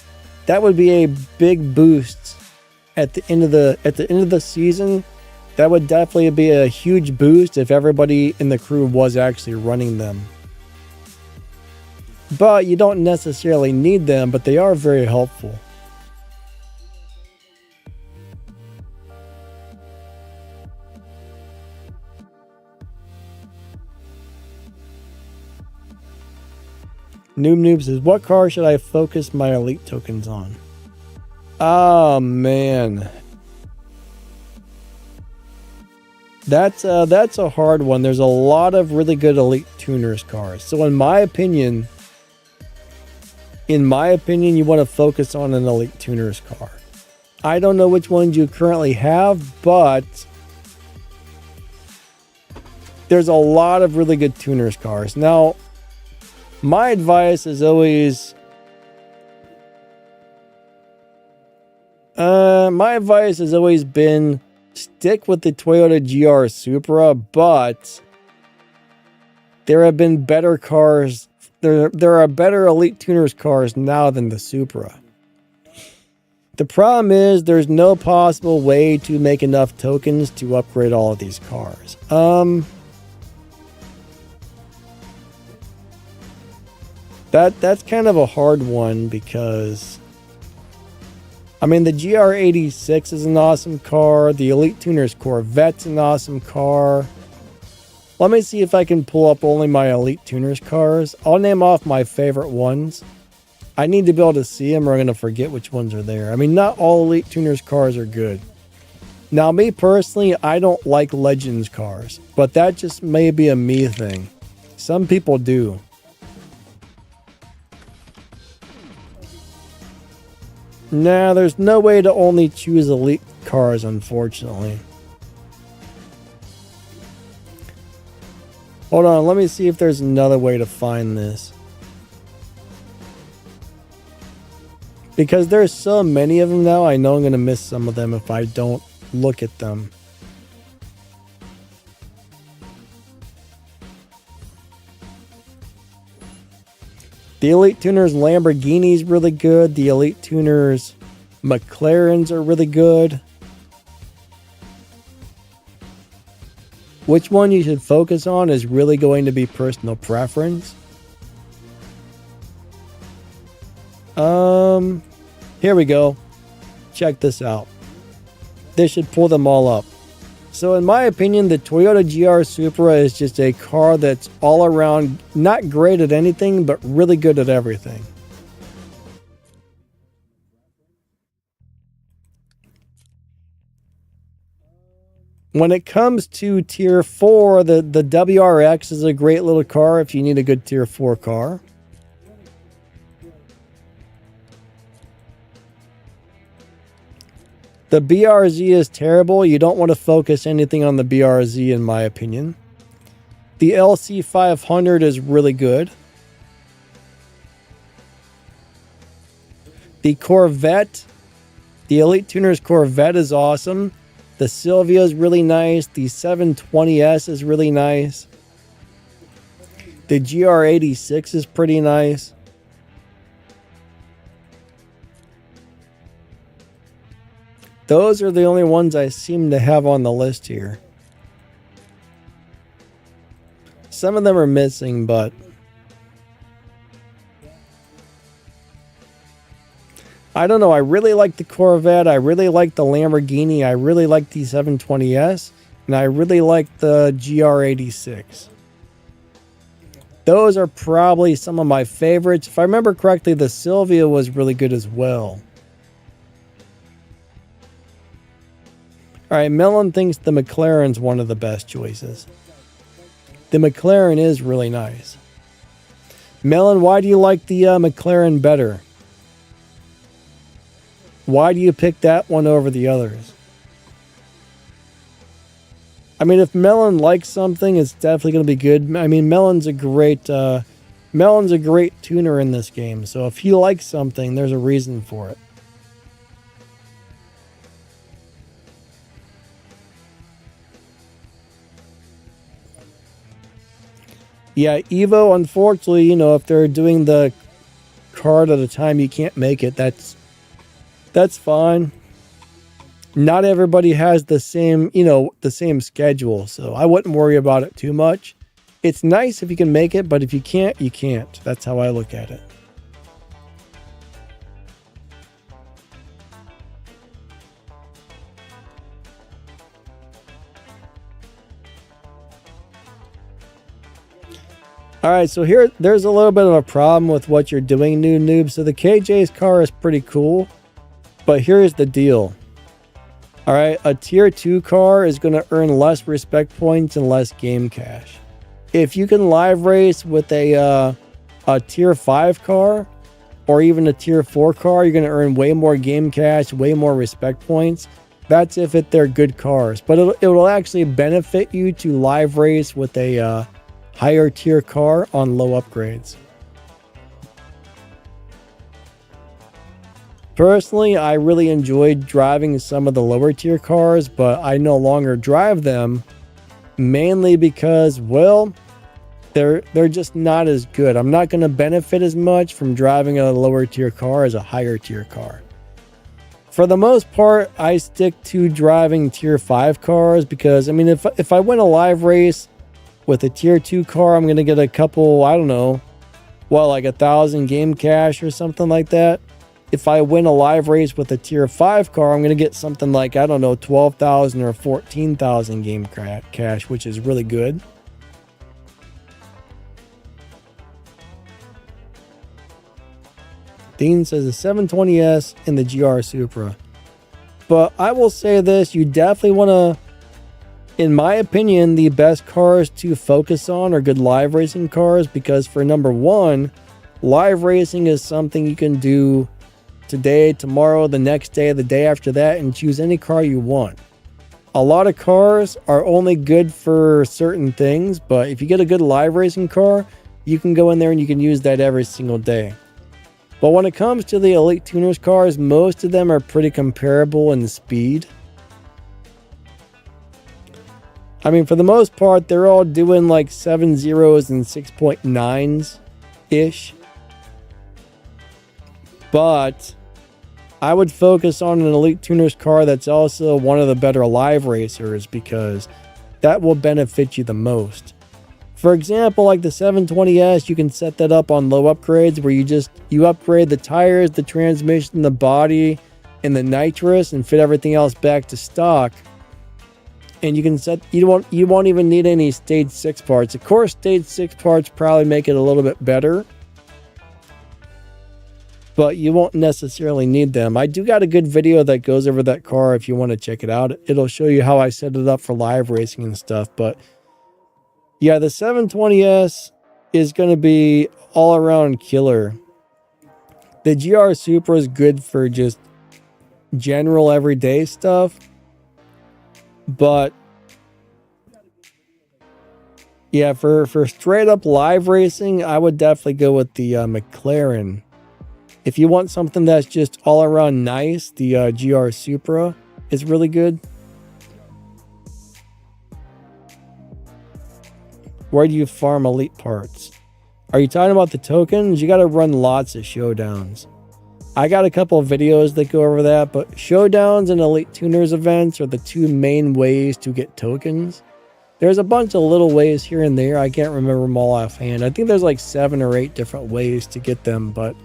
that would be a big boost at the end of the season. That would definitely be a huge boost if everybody in the crew was actually running them. But you don't necessarily need them, but they are very helpful. Noob says, what car should I focus my elite tokens on? Oh man. That's a hard one. There's a lot of really good elite tuners cars. So in my opinion, you want to focus on an elite tuners car. I don't know which ones you currently have, but there's a lot of really good tuners cars. Now, my advice is always been stick with the Toyota GR Supra, but there have been better cars. There are better elite tuners cars now than the Supra. The problem is there's no possible way to make enough tokens to upgrade all of these cars. That's kind of a hard one because I mean, the GR86 is an awesome car. The Elite Tuners Corvette's an awesome car. Let me see if I can pull up only my Elite Tuners cars. I'll name off my favorite ones. I need to be able to see them or I'm going to forget which ones are there. I mean, not all Elite Tuners cars are good. Now, me personally, I don't like Legends cars, but that just may be a me thing. Some people do. Nah, there's no way to only choose elite cars, unfortunately. Hold on, let me see if there's another way to find this. Because there's so many of them now, I know I'm going to miss some of them if I don't look at them. The Elite Tuners Lamborghini's really good. The Elite Tuners McLarens are really good. Which one you should focus on is really going to be personal preference. Here we go. Check this out. This should pull them all up. So in my opinion, the Toyota GR Supra is just a car that's all around not great at anything, but really good at everything. When it comes to Tier 4, the WRX is a great little car if you need a good Tier 4 car. The BRZ is terrible. You don't want to focus anything on the BRZ, in my opinion. The LC500 is really good. The Corvette, the Elite Tuners Corvette is awesome. The Silvia is really nice. The 720S is really nice. The GR86 is pretty nice. Those are the only ones I seem to have on the list here. Some of them are missing, but I don't know. I really like the Corvette. I really like the Lamborghini. I really like the 720S. And I really like the GR86. Those are probably some of my favorites. If I remember correctly, the Silvia was really good as well. Alright, Melon thinks the McLaren's one of the best choices. The McLaren is really nice. Melon, why do you like the McLaren better? Why do you pick that one over the others? I mean, if Melon likes something, it's definitely going to be good. I mean, Melon's a great tuner in this game. So if he likes something, there's a reason for it. Yeah, Evo, unfortunately, you know, if they're doing the card at a time you can't make it, that's fine. Not everybody has the same, you know, the same schedule, so I wouldn't worry about it too much. It's nice if you can make it, but if you can't, you can't. That's how I look at it. Alright, so there's a little bit of a problem with what you're doing, new noob. So the KJ's car is pretty cool, but here's the deal. Alright, a tier 2 car is going to earn less respect points and less game cash. If you can live race with a tier 5 car, or even a tier 4 car, you're going to earn way more game cash, way more respect points. That's if they're good cars. But it will actually benefit you to live race with a higher tier car on low upgrades. Personally, I really enjoyed driving some of the lower tier cars, but I no longer drive them, mainly because, well, they're just not as good. I'm not going to benefit as much from driving a lower tier car as a higher tier car. For the most part, I stick to driving tier 5 cars because, I mean, if I win a live race with a tier 2 car, I'm going to get a couple, I don't know, well, like 1,000 game cash or something like that. If I win a live race with a tier 5 car, I'm going to get something like, I don't know, 12,000 or 14,000 game cash, which is really good. Dean says the 720S and the GR Supra. But I will say this, you definitely want to, in my opinion, the best cars to focus on are good live racing cars, because for number one, live racing is something you can do today, tomorrow, the next day, the day after that, and choose any car you want. A lot of cars are only good for certain things, but if you get a good live racing car, you can go in there and you can use that every single day. But when it comes to the Elite Tuners cars, most of them are pretty comparable in speed. I mean, for the most part, they're all doing like 7.0s and 6.9s-ish. But I would focus on an Elite Tuners car that's also one of the better live racers, because that will benefit you the most. For example, like the 720S, you can set that up on low upgrades where you upgrade the tires, the transmission, the body, and the nitrous, and fit everything else back to stock. And you can set, you won't even need any stage 6 parts. Of course, stage 6 parts probably make it a little bit better, but you won't necessarily need them. I do got a good video that goes over that car if you want to check it out. It'll show you how I set it up for live racing and stuff. But yeah, the 720S is going to be all around killer. The GR Supra is good for just general everyday stuff. But yeah, for straight up live racing, I would definitely go with the McLaren. If you want something that's just all around nice, the GR Supra is really good. Where do you farm elite parts? Are you talking about the tokens? You got to run lots of showdowns. I got a couple of videos that go over that, but Showdowns and Elite Tuners events are the two main ways to get tokens. There's a bunch of little ways here and there. I can't remember them all offhand. I think there's like 7 or 8 different ways to get them, but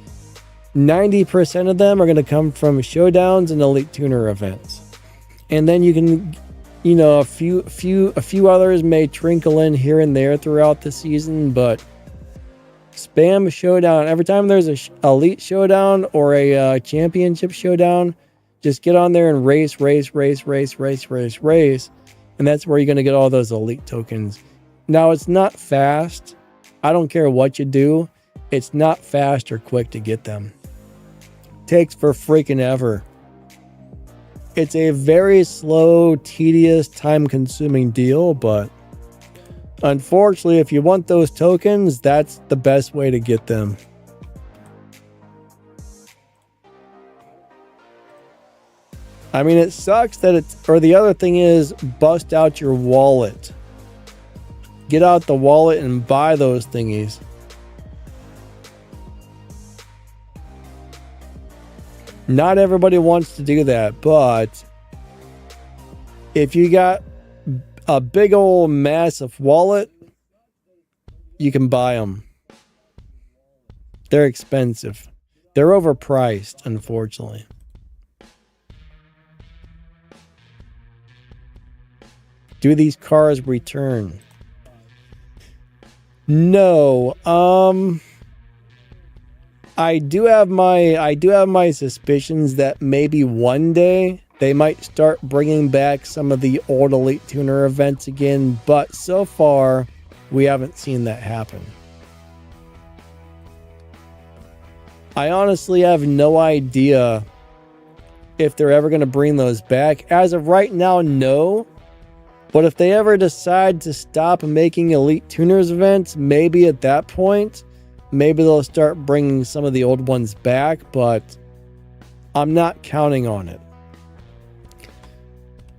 90% of them are going to come from Showdowns and Elite Tuner events. And then you can, you know, a few others may trickle in here and there throughout the season, but spam Showdown. Every time there's a Elite Showdown or a Championship Showdown, just get on there and race. And that's where you're going to get all those Elite tokens. Now, it's not fast. I don't care what you do. It's not fast or quick to get them. Takes for freaking ever. It's a very slow, tedious, time-consuming deal, but unfortunately, if you want those tokens, that's the best way to get them. I mean, it sucks that or the other thing is, bust out your wallet. Get out the wallet and buy those thingies. Not everybody wants to do that, but if you got a big old massive wallet, you can buy them. They're expensive. They're overpriced, unfortunately. Do these cars return? No. I do have my suspicions that maybe one day they might start bringing back some of the old Elite Tuner events again, but so far we haven't seen that happen. I honestly have no idea if they're ever going to bring those back. As of right now, no. But if they ever decide to stop making Elite Tuners events, maybe at that point, maybe they'll start bringing some of the old ones back, but I'm not counting on it.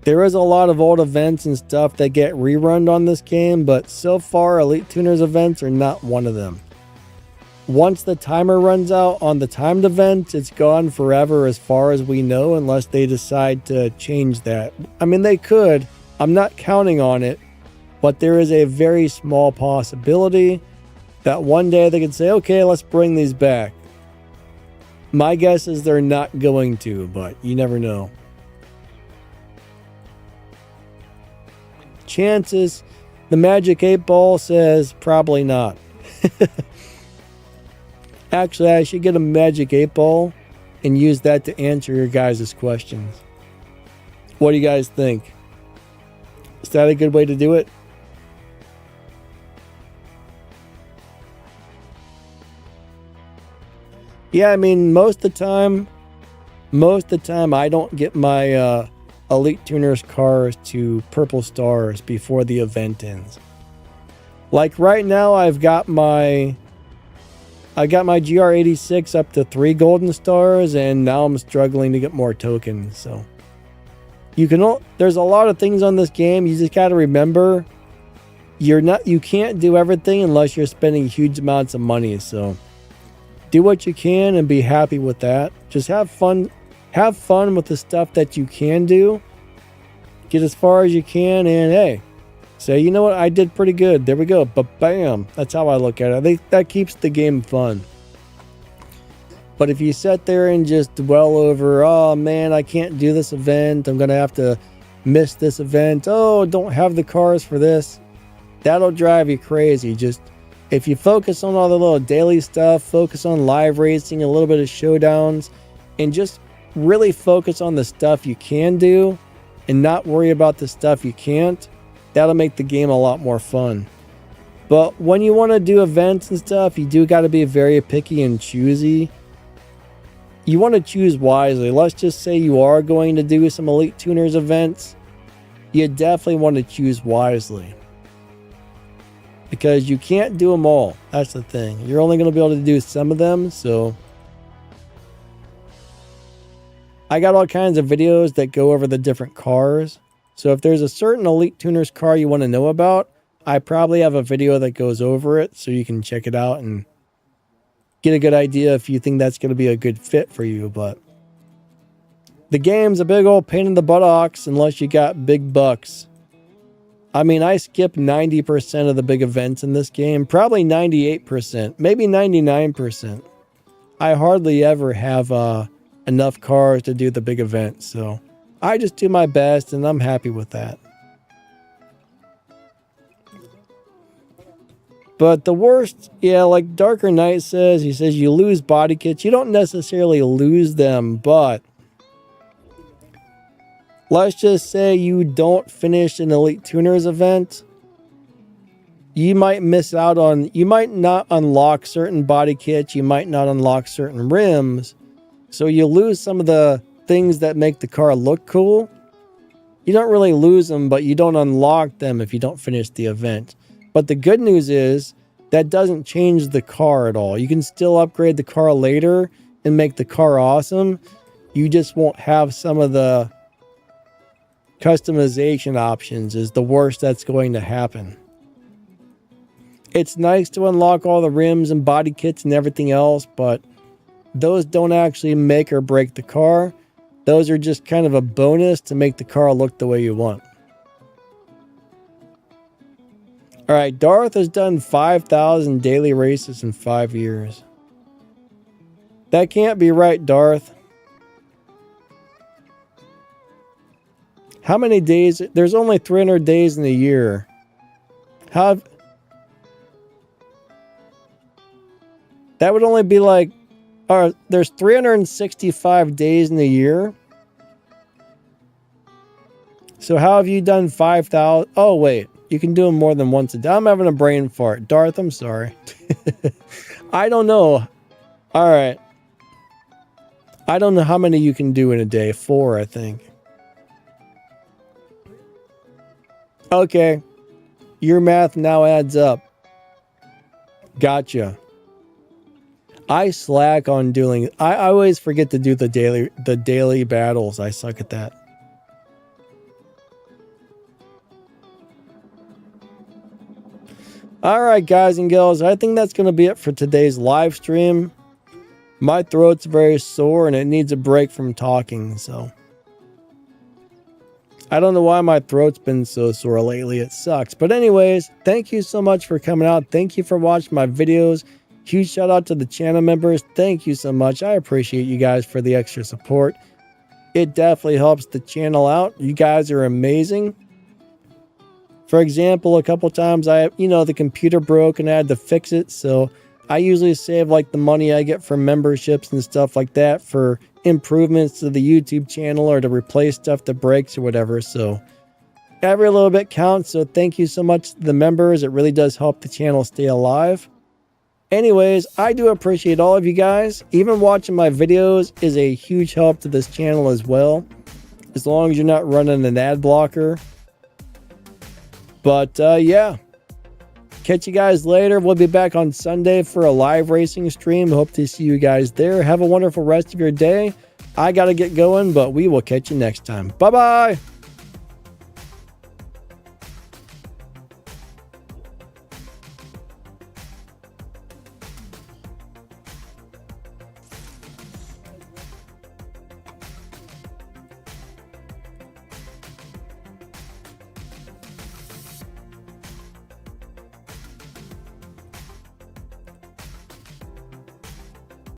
There is a lot of old events and stuff that get rerun on this game, but so far Elite Tuners events are not one of them. Once the timer runs out on the timed event, it's gone forever as far as we know, unless they decide to change that. I mean, they could. I'm not counting on it, but there is a very small possibility that one day they can say, okay, let's bring these back. My guess is they're not going to, but you never know. Chances, the Magic 8 Ball says probably not. Actually, I should get a Magic 8 Ball and use that to answer your guys' questions. What do you guys think? Is that a good way to do it? Yeah, I mean, most of the time I don't get my Elite Tuners cars to purple stars before the event ends. Like right now, I got my GR86 up to 3 golden stars, and now I'm struggling to get more tokens. So there's a lot of things on this game. You just got to remember, you can't do everything unless you're spending huge amounts of money. So do what you can and be happy with that. Just have fun with the stuff that you can do. Get as far as you can, and hey, say, you know what, I did pretty good. There we go. But bam, that's how I look at it. I think that keeps the game fun. But if you sit there and just dwell over, oh man, I can't do this event, I'm going to have to miss this event, oh, don't have the cars for this, that'll drive you crazy. Just, if you focus on all the little daily stuff, focus on live racing, a little bit of showdowns, and just really focus on the stuff you can do and not worry about the stuff you can't, that'll make the game a lot more fun. But when you want to do events and stuff, you do got to be very picky and choosy. You want to choose wisely. Let's just say you are going to do some Elite Tuners events. You definitely want to choose wisely, because you can't do them all. That's the thing. You're only going to be able to do some of them. So I got all kinds of videos that go over the different cars. So if there's a certain Elite Tuners car you want to know about, I probably have a video that goes over it, so you can check it out and get a good idea if you think that's going to be a good fit for you. But the game's a big old pain in the buttocks unless you got big bucks. I mean, I skip 90% of the big events in this game, probably 98%, maybe 99%. I hardly ever have enough cars to do the big events, so I just do my best and I'm happy with that. But the worst, yeah, like Darker Knight says, he says you lose body kits. You don't necessarily lose them, but let's just say you don't finish an Elite Tuners event. You might miss out on, you might not unlock certain body kits. You might not unlock certain rims. So you lose some of the things that make the car look cool. You don't really lose them, but you don't unlock them if you don't finish the event. But the good news is that doesn't change the car at all. You can still upgrade the car later and make the car awesome. You just won't have some of the customization options is the worst that's going to happen. It's nice to unlock all the rims and body kits and everything else, but those don't actually make or break the car. Those are just kind of a bonus to make the car look the way you want. All right, Darth has done 5,000 daily races in 5 years. That can't be right, Darth. How many days? There's only 300 days in a year. That would only be like, there's 365 days in a year. So how have you done 5,000? Oh, wait. You can do them more than once a day. I'm having a brain fart. Darth, I'm sorry. I don't know. All right. I don't know how many you can do in a day. 4, I think. Okay. Your math now adds up. Gotcha. I slack on doing... I always forget to do the daily battles. I suck at that. Alright, guys and girls, I think that's going to be it for today's live stream. My throat's very sore and it needs a break from talking, so... I don't know why my throat's been so sore lately. It sucks. But anyways, thank you so much for coming out. Thank you for watching my videos. Huge shout out to the channel members. Thank you so much. I appreciate you guys for the extra support. It definitely helps the channel out. You guys are amazing. For example, a couple times the computer broke and I had to fix it. So I usually save like the money I get from memberships and stuff like that for improvements to the YouTube channel or to replace stuff that breaks or whatever. So every little bit counts. So thank you so much to the members. It really does help the channel stay alive. Anyways, I do appreciate all of you guys. Even watching my videos is a huge help to this channel as well. As long as you're not running an ad blocker. But yeah, catch you guys later. We'll be back on Sunday for a live racing stream. Hope to see you guys there. Have a wonderful rest of your day. I got to get going, but we will catch you next time. Bye-bye.